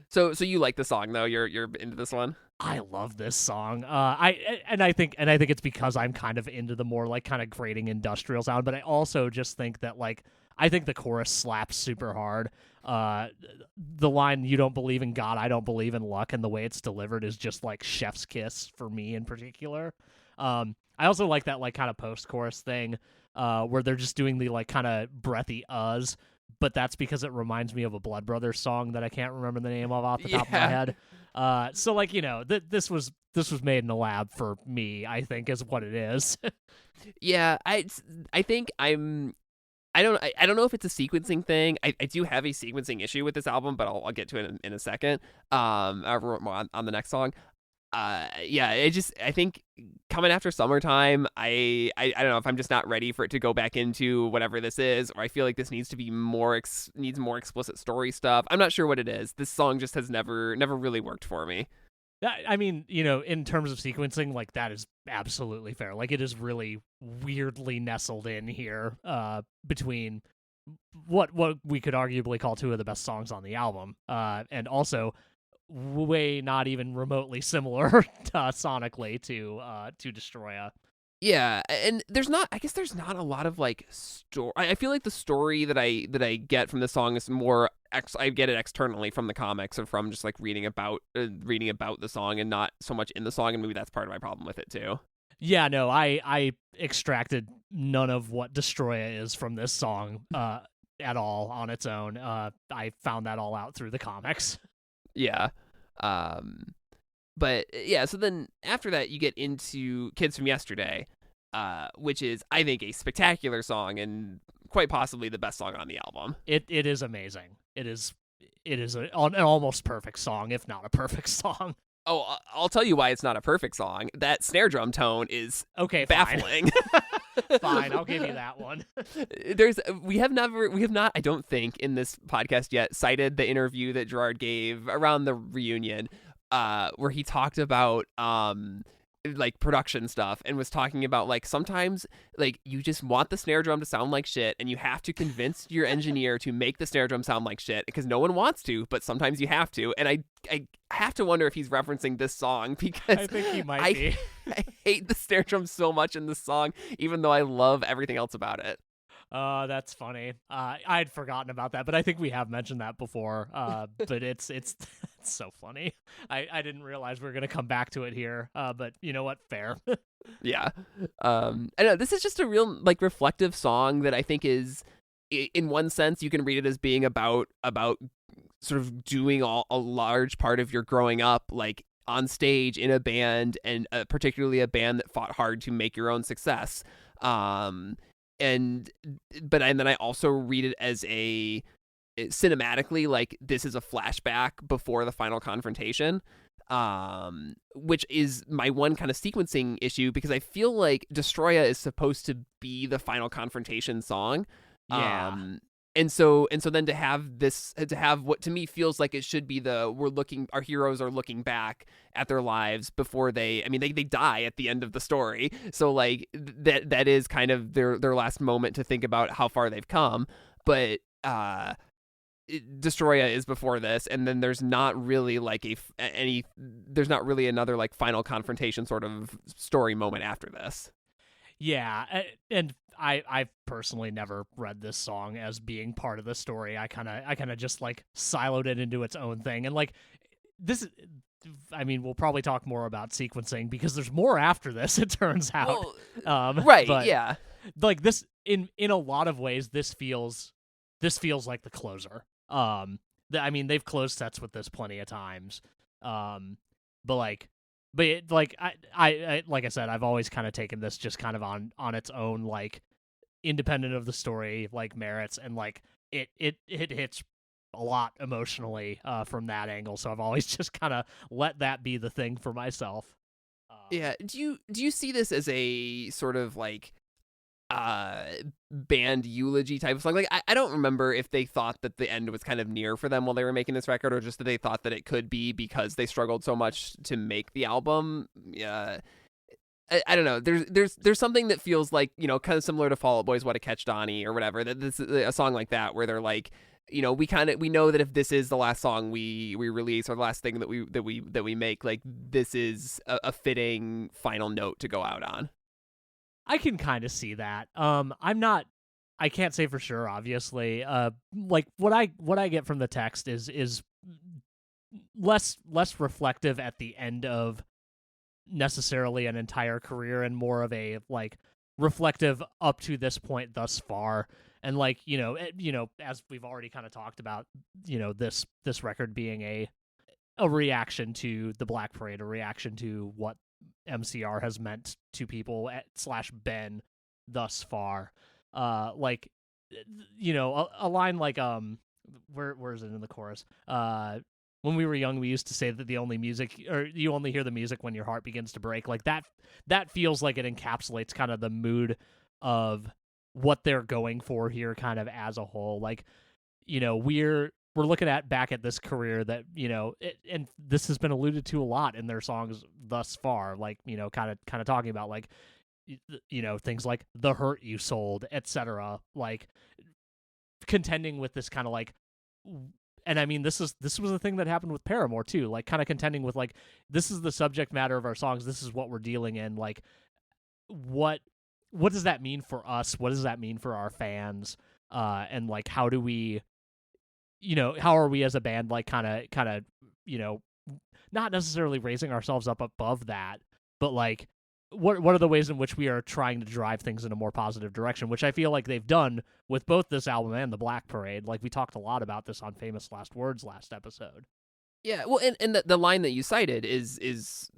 S1: So you like the song though? You're into this one?
S2: I love this song. I think it's because I'm kind of into the more like kind of grating industrial sound, but I also just think that like I think the chorus slaps super hard. The line "You don't believe in God, I don't believe in luck," and the way it's delivered is just like chef's kiss for me in particular. I also like that like kind of post-chorus thing where they're just doing the like kind of breathy uhs, but that's because it reminds me of a Blood Brothers song that I can't remember the name of off the top of my head. So like, you know, this was made in a lab for me, I think, is what it is.
S1: Yeah, I think I don't know if it's a sequencing thing. I do have a sequencing issue with this album, but I'll get to it in a second. On the next song. I think coming after Summertime, I don't know if I'm just not ready for it to go back into whatever this is, or I feel like this needs to be needs more explicit story stuff. I'm not sure what it is. This song just has never really worked for me.
S2: I mean, you know, in terms of sequencing, like that is absolutely fair. Like it is really weirdly nestled in here between what we could arguably call two of the best songs on the album, and also way not even remotely similar sonically to Destroya.
S1: Yeah, and I guess there's not a lot of like story. I feel like the story that I get from the song is more I get it externally from the comics or from just like reading about the song and not so much in the song, and maybe that's part of my problem with it too.
S2: Yeah, no, I extracted none of what Destroya is from this song at all on its own. I found that all out through the comics.
S1: Yeah. But yeah, so then after that you get into Kids from Yesterday, which is, I think, a spectacular song and quite possibly the best song on the album.
S2: It is amazing. It is an almost perfect song, if not a perfect song.
S1: Oh, I'll tell you why it's not a perfect song. That snare drum tone is baffling.
S2: Fine, I'll give you that one.
S1: We have not, I don't think, in this podcast yet cited the interview that Gerard gave around the reunion, where he talked about like production stuff and was talking about like sometimes like you just want the snare drum to sound like shit and you have to convince your engineer to make the snare drum sound like shit because no one wants to, but sometimes you have to. And I have to wonder if he's referencing this song because
S2: I think he might be.
S1: I hate the snare drum so much in this song, even though I love everything else about it.
S2: That's funny. I'd forgotten about that, but I think we have mentioned that before. But it's so funny. I didn't realize we were gonna come back to it here. But you know what? Fair.
S1: Yeah. I know this is just a real like reflective song that I think is, in one sense, you can read it as being about sort of doing a large part of your growing up like on stage in a band, and particularly a band that fought hard to make your own success. And then I also read it as cinematically, like this is a flashback before the final confrontation, which is my one kind of sequencing issue, because I feel like Destroya is supposed to be the final confrontation song.
S2: Yeah.
S1: And so then to have what to me feels like it should be our heroes are looking back at their lives before they die at the end of the story. So like that is kind of their last moment to think about how far they've come. But Destroya is before this, and then there's not really like there's not really another like final confrontation sort of story moment after this.
S2: Yeah, and I personally never read this song as being part of the story. I kind of just like siloed it into its own thing, and like this. I mean, we'll probably talk more about sequencing because there's more after this. It turns out,
S1: right?
S2: But,
S1: yeah,
S2: like this in a lot of ways, this feels like the closer. I mean, they've closed sets with this plenty of times, but I like I said, I've always kind of taken this just kind of on its own, like independent of the story, like merits, and like it hits a lot emotionally from that angle. So I've always just kind of let that be the thing for myself.
S1: Yeah. Do you see this as a sort of like band eulogy type of song? Like I don't remember if they thought that the end was kind of near for them while they were making this record, or just that they thought that it could be because they struggled so much to make the album. Yeah. I don't know. There's something that feels like, you know, kind of similar to Fall Out Boy's What a Catch Donnie or whatever. That this is a song like that where they're like, you know, we know that if this is the last song we release, or the last thing that we make, like this is a fitting final note to go out on.
S2: I can kind of see that. I can't say for sure, obviously. Like what I get from the text is less reflective at the end of necessarily an entire career, and more of a like reflective up to this point thus far. And like, you know, as we've already kind of talked about, you know, this record being a reaction to the Black Parade, a reaction to what MCR has meant to people / Ben thus far. Like, you know, a line like where is it in the chorus? When we were young, we used to say that you only hear the music when your heart begins to break. Like that feels like it encapsulates kind of the mood of what they're going for here, kind of as a whole. Like, you know, we're looking back at this career that, you know, and this has been alluded to a lot in their songs thus far. Like, you know, kind of talking about like, you know, things like the hurt you sold, etc. Like contending with this kind of like. And I mean, this was the thing that happened with Paramore too, like kind of contending with like, this is the subject matter of our songs. This is what we're dealing in. Like, what does that mean for us? What does that mean for our fans? And like, how do we, you know, how are we as a band, like kind of, you know, not necessarily raising ourselves up above that, but like, what are the ways in which we are trying to drive things in a more positive direction, which I feel like they've done with both this album and the Black Parade. Like we talked a lot about this on Famous Last Words last episode.
S1: Yeah, well, and the line that you cited is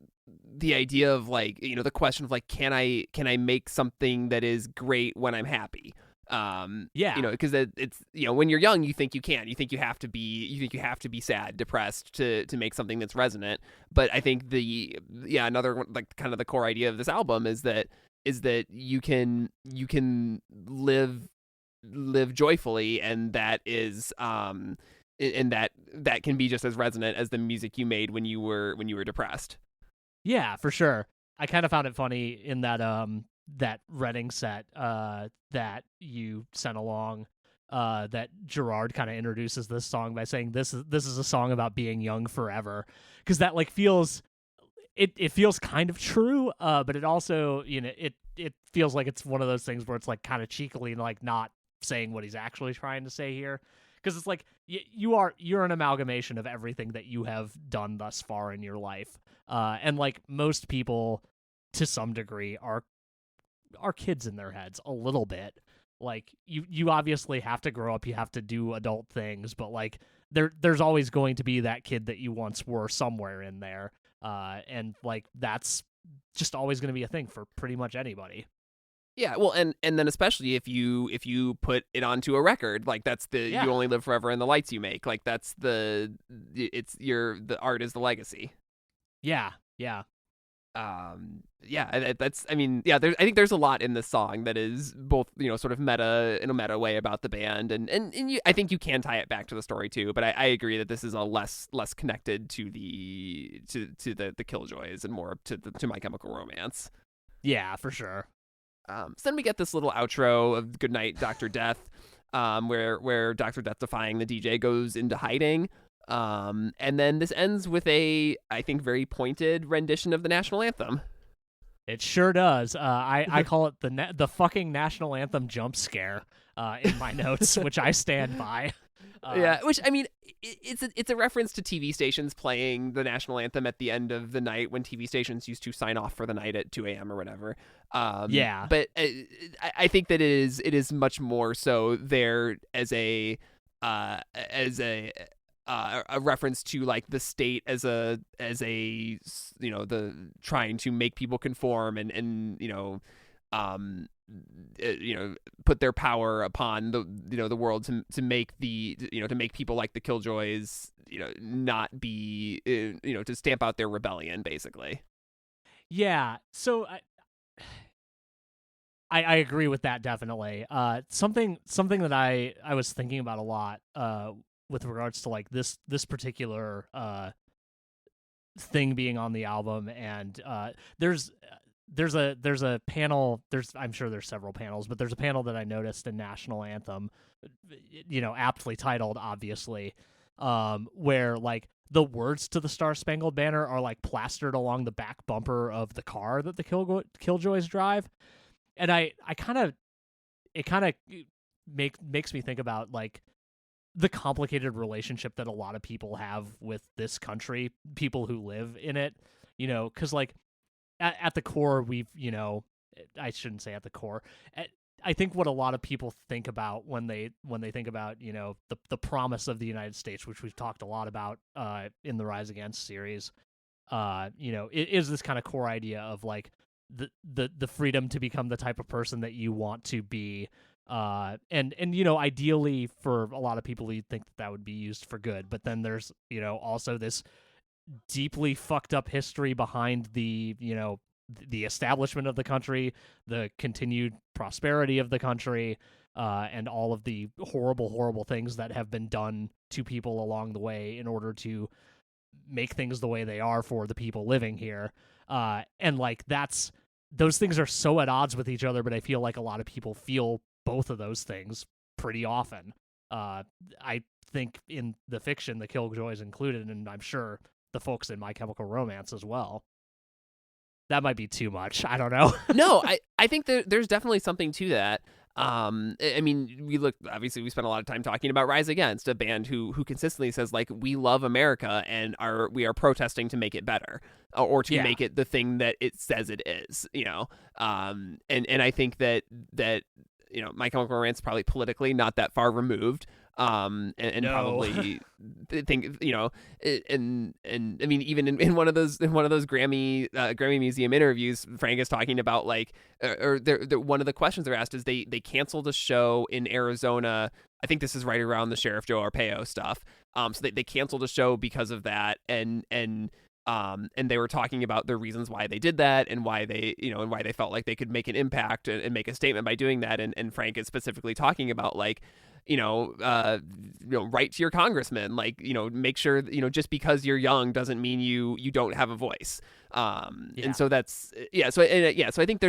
S1: the idea of like, you know, the question of like, can I make something that is great when I'm happy?
S2: Yeah,
S1: you know, because it's, you know, when you're young, you think you can, you think you have to be sad, depressed to make something that's resonant. But I think another one, like kind of the core idea of this album is that you can live joyfully, and that is and that can be just as resonant as the music you made when you were depressed.
S2: Yeah, for sure. I kind of found it funny in that Reading set that you sent along, that Gerard kind of introduces this song by saying this is a song about being young forever, because that like feels it feels kind of true, but it also, you know, it feels like it's one of those things where it's like kind of cheekily like not saying what he's actually trying to say here, because it's like you're an amalgamation of everything that you have done thus far in your life, and like most people to some degree are kids in their heads a little bit. Like you obviously have to grow up, you have to do adult things, but like there's always going to be that kid that you once were somewhere in there. and like that's just always going to be a thing for pretty much anybody.
S1: Yeah, well, and then especially if you put it onto a record, like that's the
S2: Yeah.
S1: you only live forever in the lights you make. Like that's the art is the legacy.
S2: Yeah, yeah.
S1: That's I mean, yeah, I think there's a lot in this song that is both, sort of meta in a meta way about the band, and I think you can tie it back to the story too, but I agree that this is a less connected to the Killjoys and more to My Chemical Romance.
S2: Yeah, for sure.
S1: So then we get this little outro of Goodnight, Dr. Death, where Dr. Death defying the DJ goes into hiding. And then this ends with a, I think, very pointed rendition of the national anthem.
S2: It sure does. I call it the fucking national anthem jump scare in my notes, which I stand by.
S1: Yeah, which I mean, it's a reference to TV stations playing the national anthem at the end of the night when TV stations used to sign off for the night at 2 a.m. or whatever.
S2: Yeah,
S1: but I think that it is much more so there as a reference to like the state as a the trying to make people conform and put their power upon the world to make to make people like the Killjoys not be to stamp out their rebellion basically.
S2: Yeah, so I agree with that definitely. Something that I was thinking about a lot with regards to like this particular thing being on the album, and there's a panel. I'm sure there's several panels, but there's a panel that I noticed in National Anthem, aptly titled, obviously, where like the words to the Star Spangled Banner are like plastered along the back bumper of the car that the Killjoys drive, and it kind of makes me think about like the complicated relationship that a lot of people have with this country, people who live in it, because like at the core, I shouldn't say at the core. I think what a lot of people think about when they think about, the promise of the United States, which we've talked a lot about in the Rise Against series, it is this kind of core idea of like the freedom to become the type of person that you want to be. And ideally for a lot of people, you'd think that would be used for good, but then there's, also this deeply fucked up history behind the establishment of the country, the continued prosperity of the country, and all of the horrible things that have been done to people along the way in order to make things the way they are for the people living here. And like those things are so at odds with each other, but I feel like a lot of people feel both of those things pretty often. I think in the fiction, the Killjoys included, and I'm sure the folks in My Chemical Romance as well. That might be too much. I don't know.
S1: No, I think there's definitely something to that. I mean, we spent a lot of time talking about Rise Against, a band who consistently says like, we love America and we are protesting to make it better or to make it the thing that it says it is, and I think that My Chemical Romance is probably politically not that far removed. And
S2: no.
S1: Probably think and I mean, even in one of those Grammy Museum interviews, Frank is talking about like one of the questions they're asked is they canceled a show in Arizona. I think this is right around the Sheriff Joe Arpaio stuff. So they canceled a show because of that, and they were talking about the reasons why they did that and why they and why they felt like they could make an impact and make a statement by doing that. And Frank is specifically talking about like, write to your congressman, like, make sure, just because you're young doesn't mean you don't have a voice. And so that's, So I think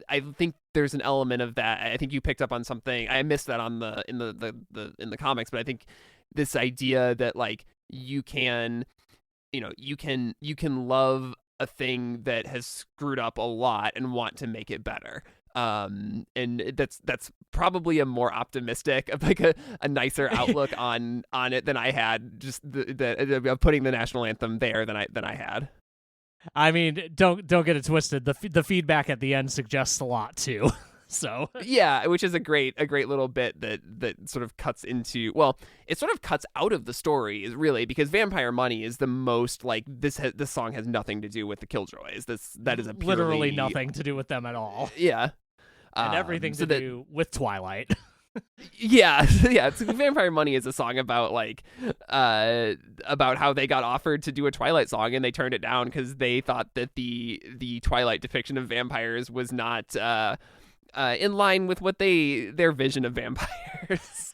S1: I think there's an element of that. I think you picked up on something. I missed that in the comics, but I think this idea that like, you can love a thing that has screwed up a lot and want to make it better. And that's probably a more optimistic, like a nicer outlook on it than I had, just the putting the national anthem there than I had.
S2: I mean, don't get it twisted. The feedback at the end suggests a lot too. So
S1: Yeah, which is a great little bit that sort of cuts into, well, it sort of cuts out of the story is really, because Vampire Money is the most like this song has nothing to do with the Killjoys. That is a purely,
S2: literally nothing to do with them at all,
S1: yeah,
S2: and everything to do with Twilight.
S1: Yeah, yeah. It's Vampire Money is a song about like about how they got offered to do a Twilight song and they turned it down because they thought that the Twilight depiction of vampires was not in line with what their vision of vampires.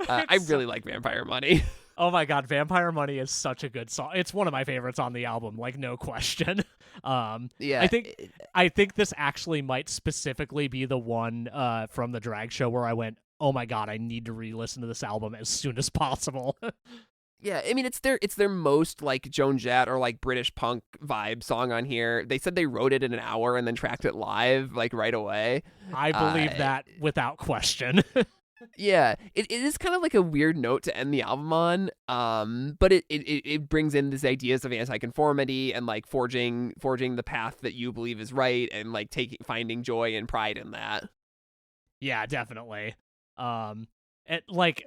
S1: I really like Vampire Money.
S2: Oh my god, Vampire Money is such a good song. It's one of my favorites on the album, like no question.
S1: Yeah,
S2: I think this actually might specifically be the one from the drag show where I went, oh my god, I need to re-listen to this album as soon as possible.
S1: yeah. I mean, it's their most like Joan Jett or like British punk vibe song on here. They said they wrote it in an hour and then tracked it live like right away.
S2: I believe that without question.
S1: Yeah, it is kind of like a weird note to end the album on, but it brings in these ideas of anti-conformity and like forging the path that you believe is right and like finding joy and pride in that.
S2: Yeah, definitely. It like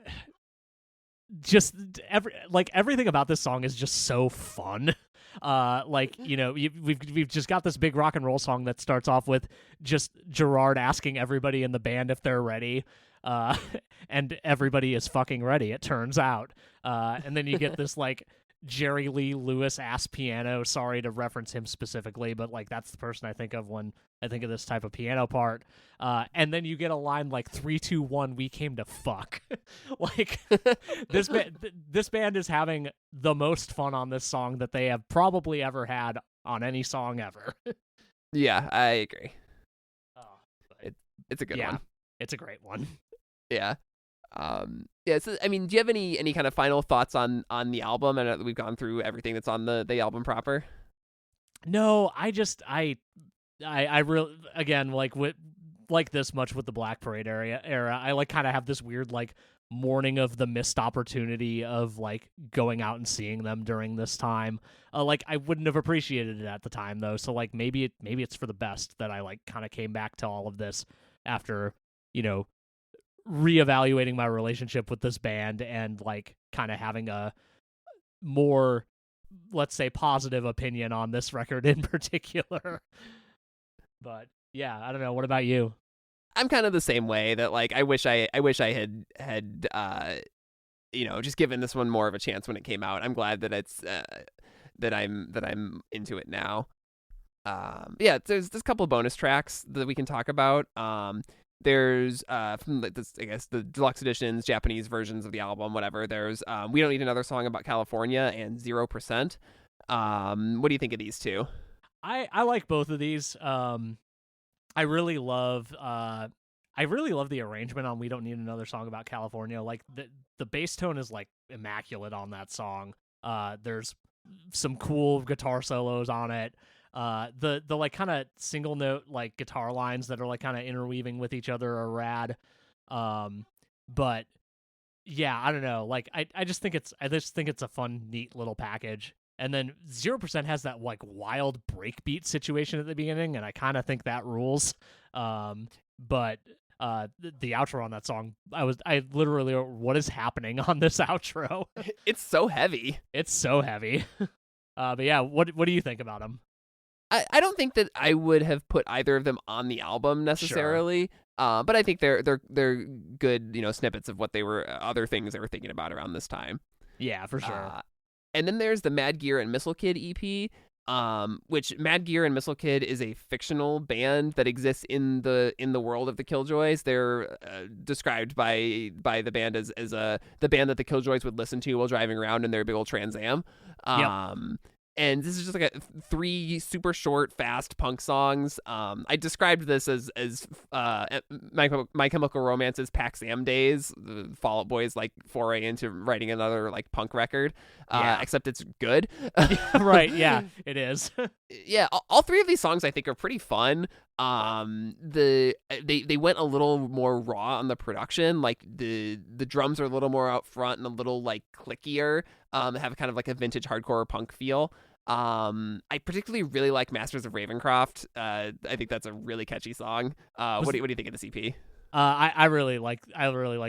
S2: just everything about this song is just so fun. Like, you know, we've just got this big rock and roll song that starts off with just Gerard asking everybody in the band if they're ready. And everybody is fucking ready, it turns out. And then you get this like Jerry Lee Lewis ass piano. Sorry to reference him specifically, but like that's the person I think of when I think of this type of piano part. And then you get a line like 3, 2, 1, we came to fuck. Like this band is having the most fun on this song that they have probably ever had on any song ever.
S1: Yeah, I agree. It's a good one.
S2: It's a great one.
S1: Yeah. Yeah, so I mean, do you have any kind of final thoughts on the album? I know that we've gone through everything that's on the album proper.
S2: No, I really, again, like this much with the Black Parade era, I like kind of have this weird like mourning of the missed opportunity of like going out and seeing them during this time. Like I wouldn't have appreciated it at the time though, so like maybe it's for the best that I like kind of came back to all of this after, you know, reevaluating my relationship with this band and like kind of having a more, let's say, positive opinion on this record in particular. But yeah, I don't know. What about you?
S1: I'm kind of the same way that like I wish I had you know, just given this one more of a chance when it came out. I'm glad that it's that I'm into it now. Yeah, there's a couple of bonus tracks that we can talk about. There's from this, I guess the deluxe editions, Japanese versions of the album, whatever. There's We Don't Need Another Song About California and 0%. What do you think of these two?
S2: I like both of these. I really love the arrangement on We Don't Need Another Song About California. Like the bass tone is like immaculate on that song. There's some cool guitar solos on it. The like kind of single note like guitar lines that are like kind of interweaving with each other are rad. But yeah, I don't know. Like I just think it's a fun, neat little package. And then 0% has that like wild breakbeat situation at the beginning, and I kind of think that rules. But the outro on that song, I literally, what is happening on this outro?
S1: It's so heavy.
S2: It's so heavy. But yeah, what do you think about them?
S1: I don't think that I would have put either of them on the album necessarily, sure. But I think they're good, you know, snippets of what they were, other things they were thinking about around this time.
S2: Yeah, for sure.
S1: And then there's the Mad Gear and Missile Kid EP, which Mad Gear and Missile Kid is a fictional band that exists in the world of the Killjoys. They're described by the band as the band that the Killjoys would listen to while driving around in their big old Trans Am.
S2: Yep.
S1: And this is just like 3 super short, fast punk songs. I described this as My Chemical Romance's Pax Am days, the Fall Out Boys like foray into writing another like punk record. Except it's good.
S2: Right? Yeah, it is.
S1: Yeah, all 3 of these songs I think are pretty fun. They went a little more raw on the production. Like the drums are a little more out front and a little like clickier. They have kind of like a vintage hardcore punk feel. I particularly really like Masters of Ravencroft. I think that's a really catchy song. What do you think of the CP?
S2: I really like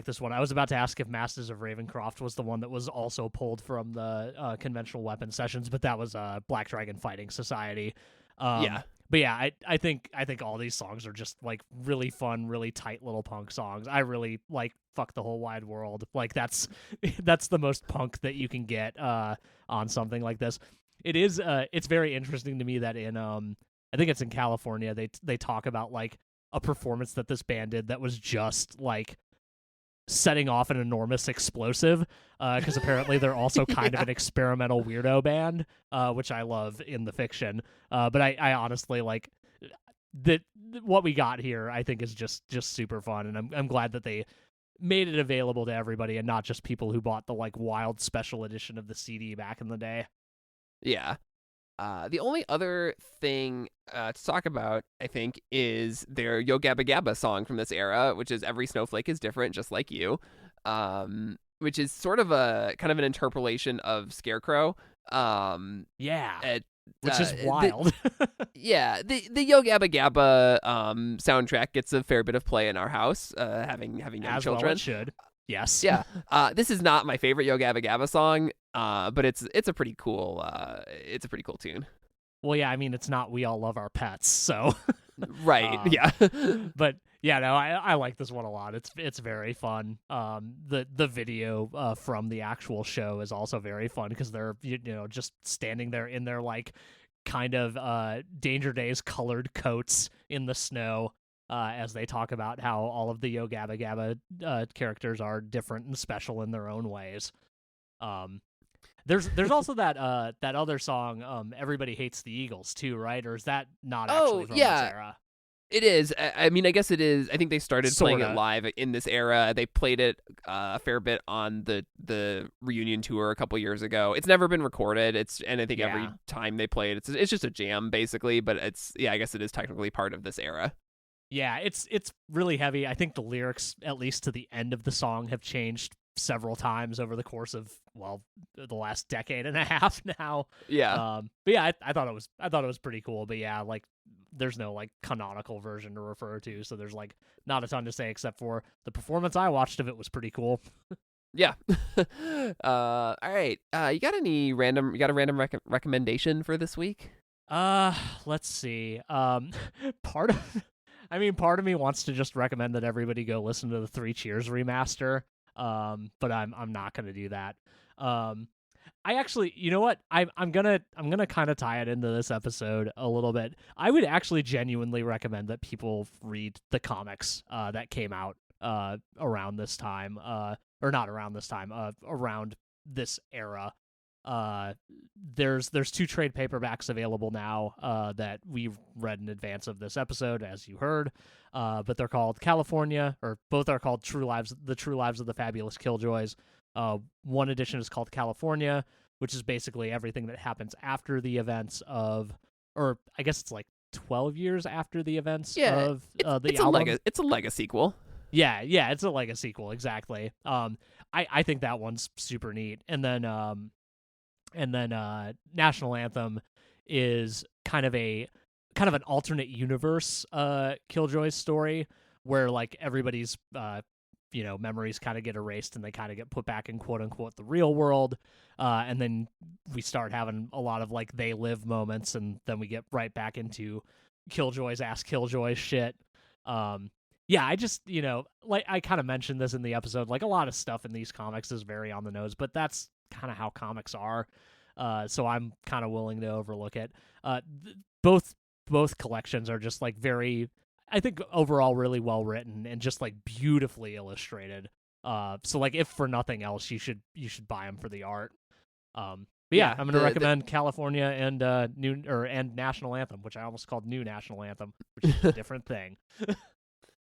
S2: this one. I was about to ask if Masters of Ravencroft was the one that was also pulled from the conventional weapon sessions, but that was Black Dragon Fighting Society.
S1: Yeah.
S2: But yeah, I think all these songs are just like really fun, really tight little punk songs. I really like Fuck the Whole Wide World. Like that's the most punk that you can get on something like this. It is it's very interesting to me that in I think it's in California they talk about like a performance that this band did that was just like setting off an enormous explosive because apparently they're also kind of an experimental weirdo band, which I love in the fiction. But I honestly like that what we got here. I think is just super fun, and I'm glad that they made it available to everybody and not just people who bought the like wild special edition of the CD back in the day.
S1: Yeah. The only other thing to talk about, I think, is their Yo Gabba Gabba song from this era, which is Every Snowflake is Different, Just Like You, which is sort of a kind of an interpolation of Scarecrow.
S2: Which is wild.
S1: The Yo Gabba Gabba soundtrack gets a fair bit of play in our house, having young
S2: As
S1: children.
S2: Well it should. Yes.
S1: Yeah. This is not my favorite Yo Gabba Gabba song, but it's a pretty cool tune.
S2: Well, yeah, I mean, it's not We All Love Our Pets, so
S1: right. Yeah.
S2: But yeah, no, I like this one a lot. It's very fun. The video from the actual show is also very fun because they're just standing there in their like kind of Danger Days colored coats in the snow. As they talk about how all of the Yo Gabba Gabba characters are different and special in their own ways. There's also that other song, Everybody Hates the Eagles too, right? Or is that not actually from this era?
S1: It is. I mean, I guess it is. I think they started playing it live in this era. They played it a fair bit on the reunion tour a couple years ago. It's never been recorded. And I think every time they play it, it's just a jam basically. But I guess it is technically part of this era.
S2: Yeah, it's really heavy. I think the lyrics, at least to the end of the song, have changed several times over the course of the last decade and a half now.
S1: Yeah.
S2: But yeah, I thought it was pretty cool. But yeah, like there's no like canonical version to refer to, so there's like not a ton to say except for the performance I watched of it was pretty cool.
S1: Yeah. All right. You got a random recommendation for this week?
S2: Let's see. Part of me wants to just recommend that everybody go listen to the Three Cheers remaster. But I'm not gonna do that. I actually, you know what? I'm gonna kind of tie it into this episode a little bit. I would actually genuinely recommend that people read the comics that came out around this time, or not around this time, around this era. There's 2 trade paperbacks available now that we've read in advance of this episode, as you heard. But they're called California, or both are called The True Lives of the Fabulous Killjoys. One edition is called California, which is basically everything that happens after the events of, or I guess it's like 12 years after the events of the album.
S1: It's a Lega sequel.
S2: Yeah, it's a Lega sequel, exactly. I think that one's super neat. And then National Anthem is kind of an alternate universe Killjoys story where like everybody's memories kind of get erased and they kind of get put back in quote unquote the real world, and then we start having a lot of like they live moments, and then we get right back into Killjoys ass Killjoys shit. I just like I kind of mentioned this in the episode, like a lot of stuff in these comics is very on the nose, but that's kind of how comics are. So I'm kind of willing to overlook it. Both collections are just like very, I think overall really well written and just like beautifully illustrated. So like if for nothing else, you should buy them for the art. I'm going to recommend California and and National Anthem, which I almost called New National Anthem, which is a different thing.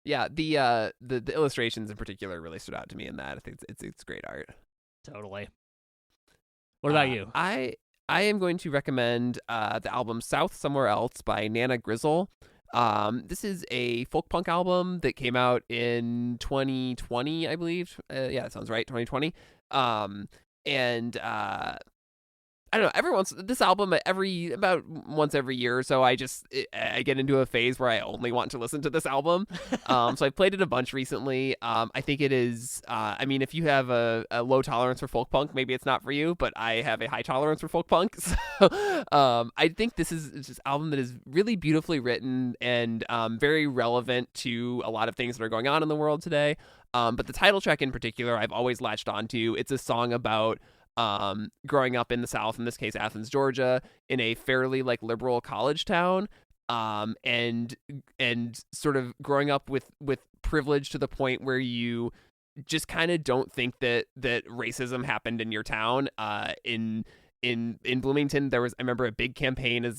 S1: Yeah, the illustrations in particular really stood out to me in that. I think it's great art.
S2: Totally. What about you?
S1: I am going to recommend the album South Somewhere Else by Nana Grizzle. This is a folk punk album that came out in 2020, I believe. Yeah, that sounds right, 2020. And I don't know, this album about once every year or so, I get into a phase where I only want to listen to this album. So I've played it a bunch recently. I think it is, I mean, if you have a low tolerance for folk punk, maybe it's not for you, but I have a high tolerance for folk punk. So I think this is just an album that is really beautifully written and very relevant to a lot of things that are going on in the world today. But the title track in particular, I've always latched onto. It's a song about growing up in the South, in this case Athens, Georgia, in a fairly like liberal college town, and sort of growing up with privilege to the point where you just kind of don't think that racism happened in your town. In Bloomington, I remember a big campaign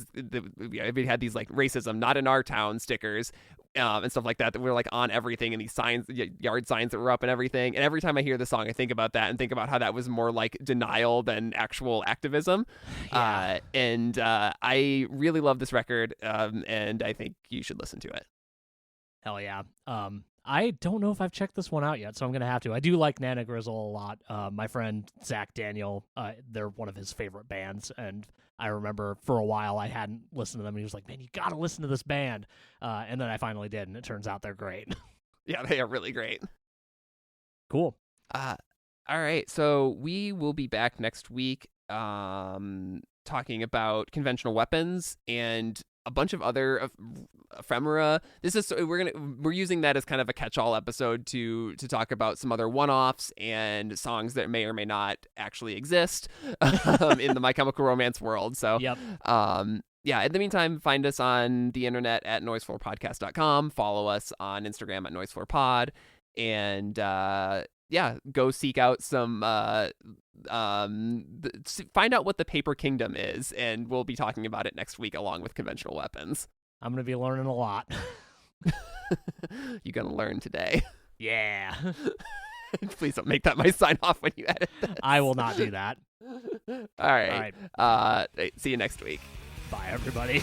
S1: we had these like racism not in our town stickers and stuff like that were like on everything, and these signs, yard signs that were up and everything. And every time I hear the song, I think about that and think about how that was more like denial than actual activism.
S2: Yeah.
S1: I really love this record, and I think you should listen to it.
S2: Hell yeah. I don't know if I've checked this one out yet, so I'm going to have to. I do like Nana Grizzle a lot. My friend Zach Daniel, they're one of his favorite bands, and I remember for a while I hadn't listened to them, and he was like, man, you got to listen to this band. And then I finally did, and it turns out they're great.
S1: Yeah, they are really great.
S2: Cool.
S1: All right, so we will be back next week talking about conventional weapons and a bunch of other ephemera. We're using that as kind of a catch-all episode to talk about some other one-offs and songs that may or may not actually exist in the My Chemical Romance world. So,
S2: yep.
S1: Yeah, in the meantime, find us on the internet at noisefloorpodcast.com. Follow us on Instagram at noisefloorpod. And go seek out some find out what the Paper Kingdom is, and we'll be talking about it next week along with conventional weapons.
S2: I'm going to be learning a lot.
S1: You're going to learn today.
S2: Yeah.
S1: Please don't make that my sign off when you edit this.
S2: I will not do that.
S1: All right. See you next week.
S2: Bye, everybody.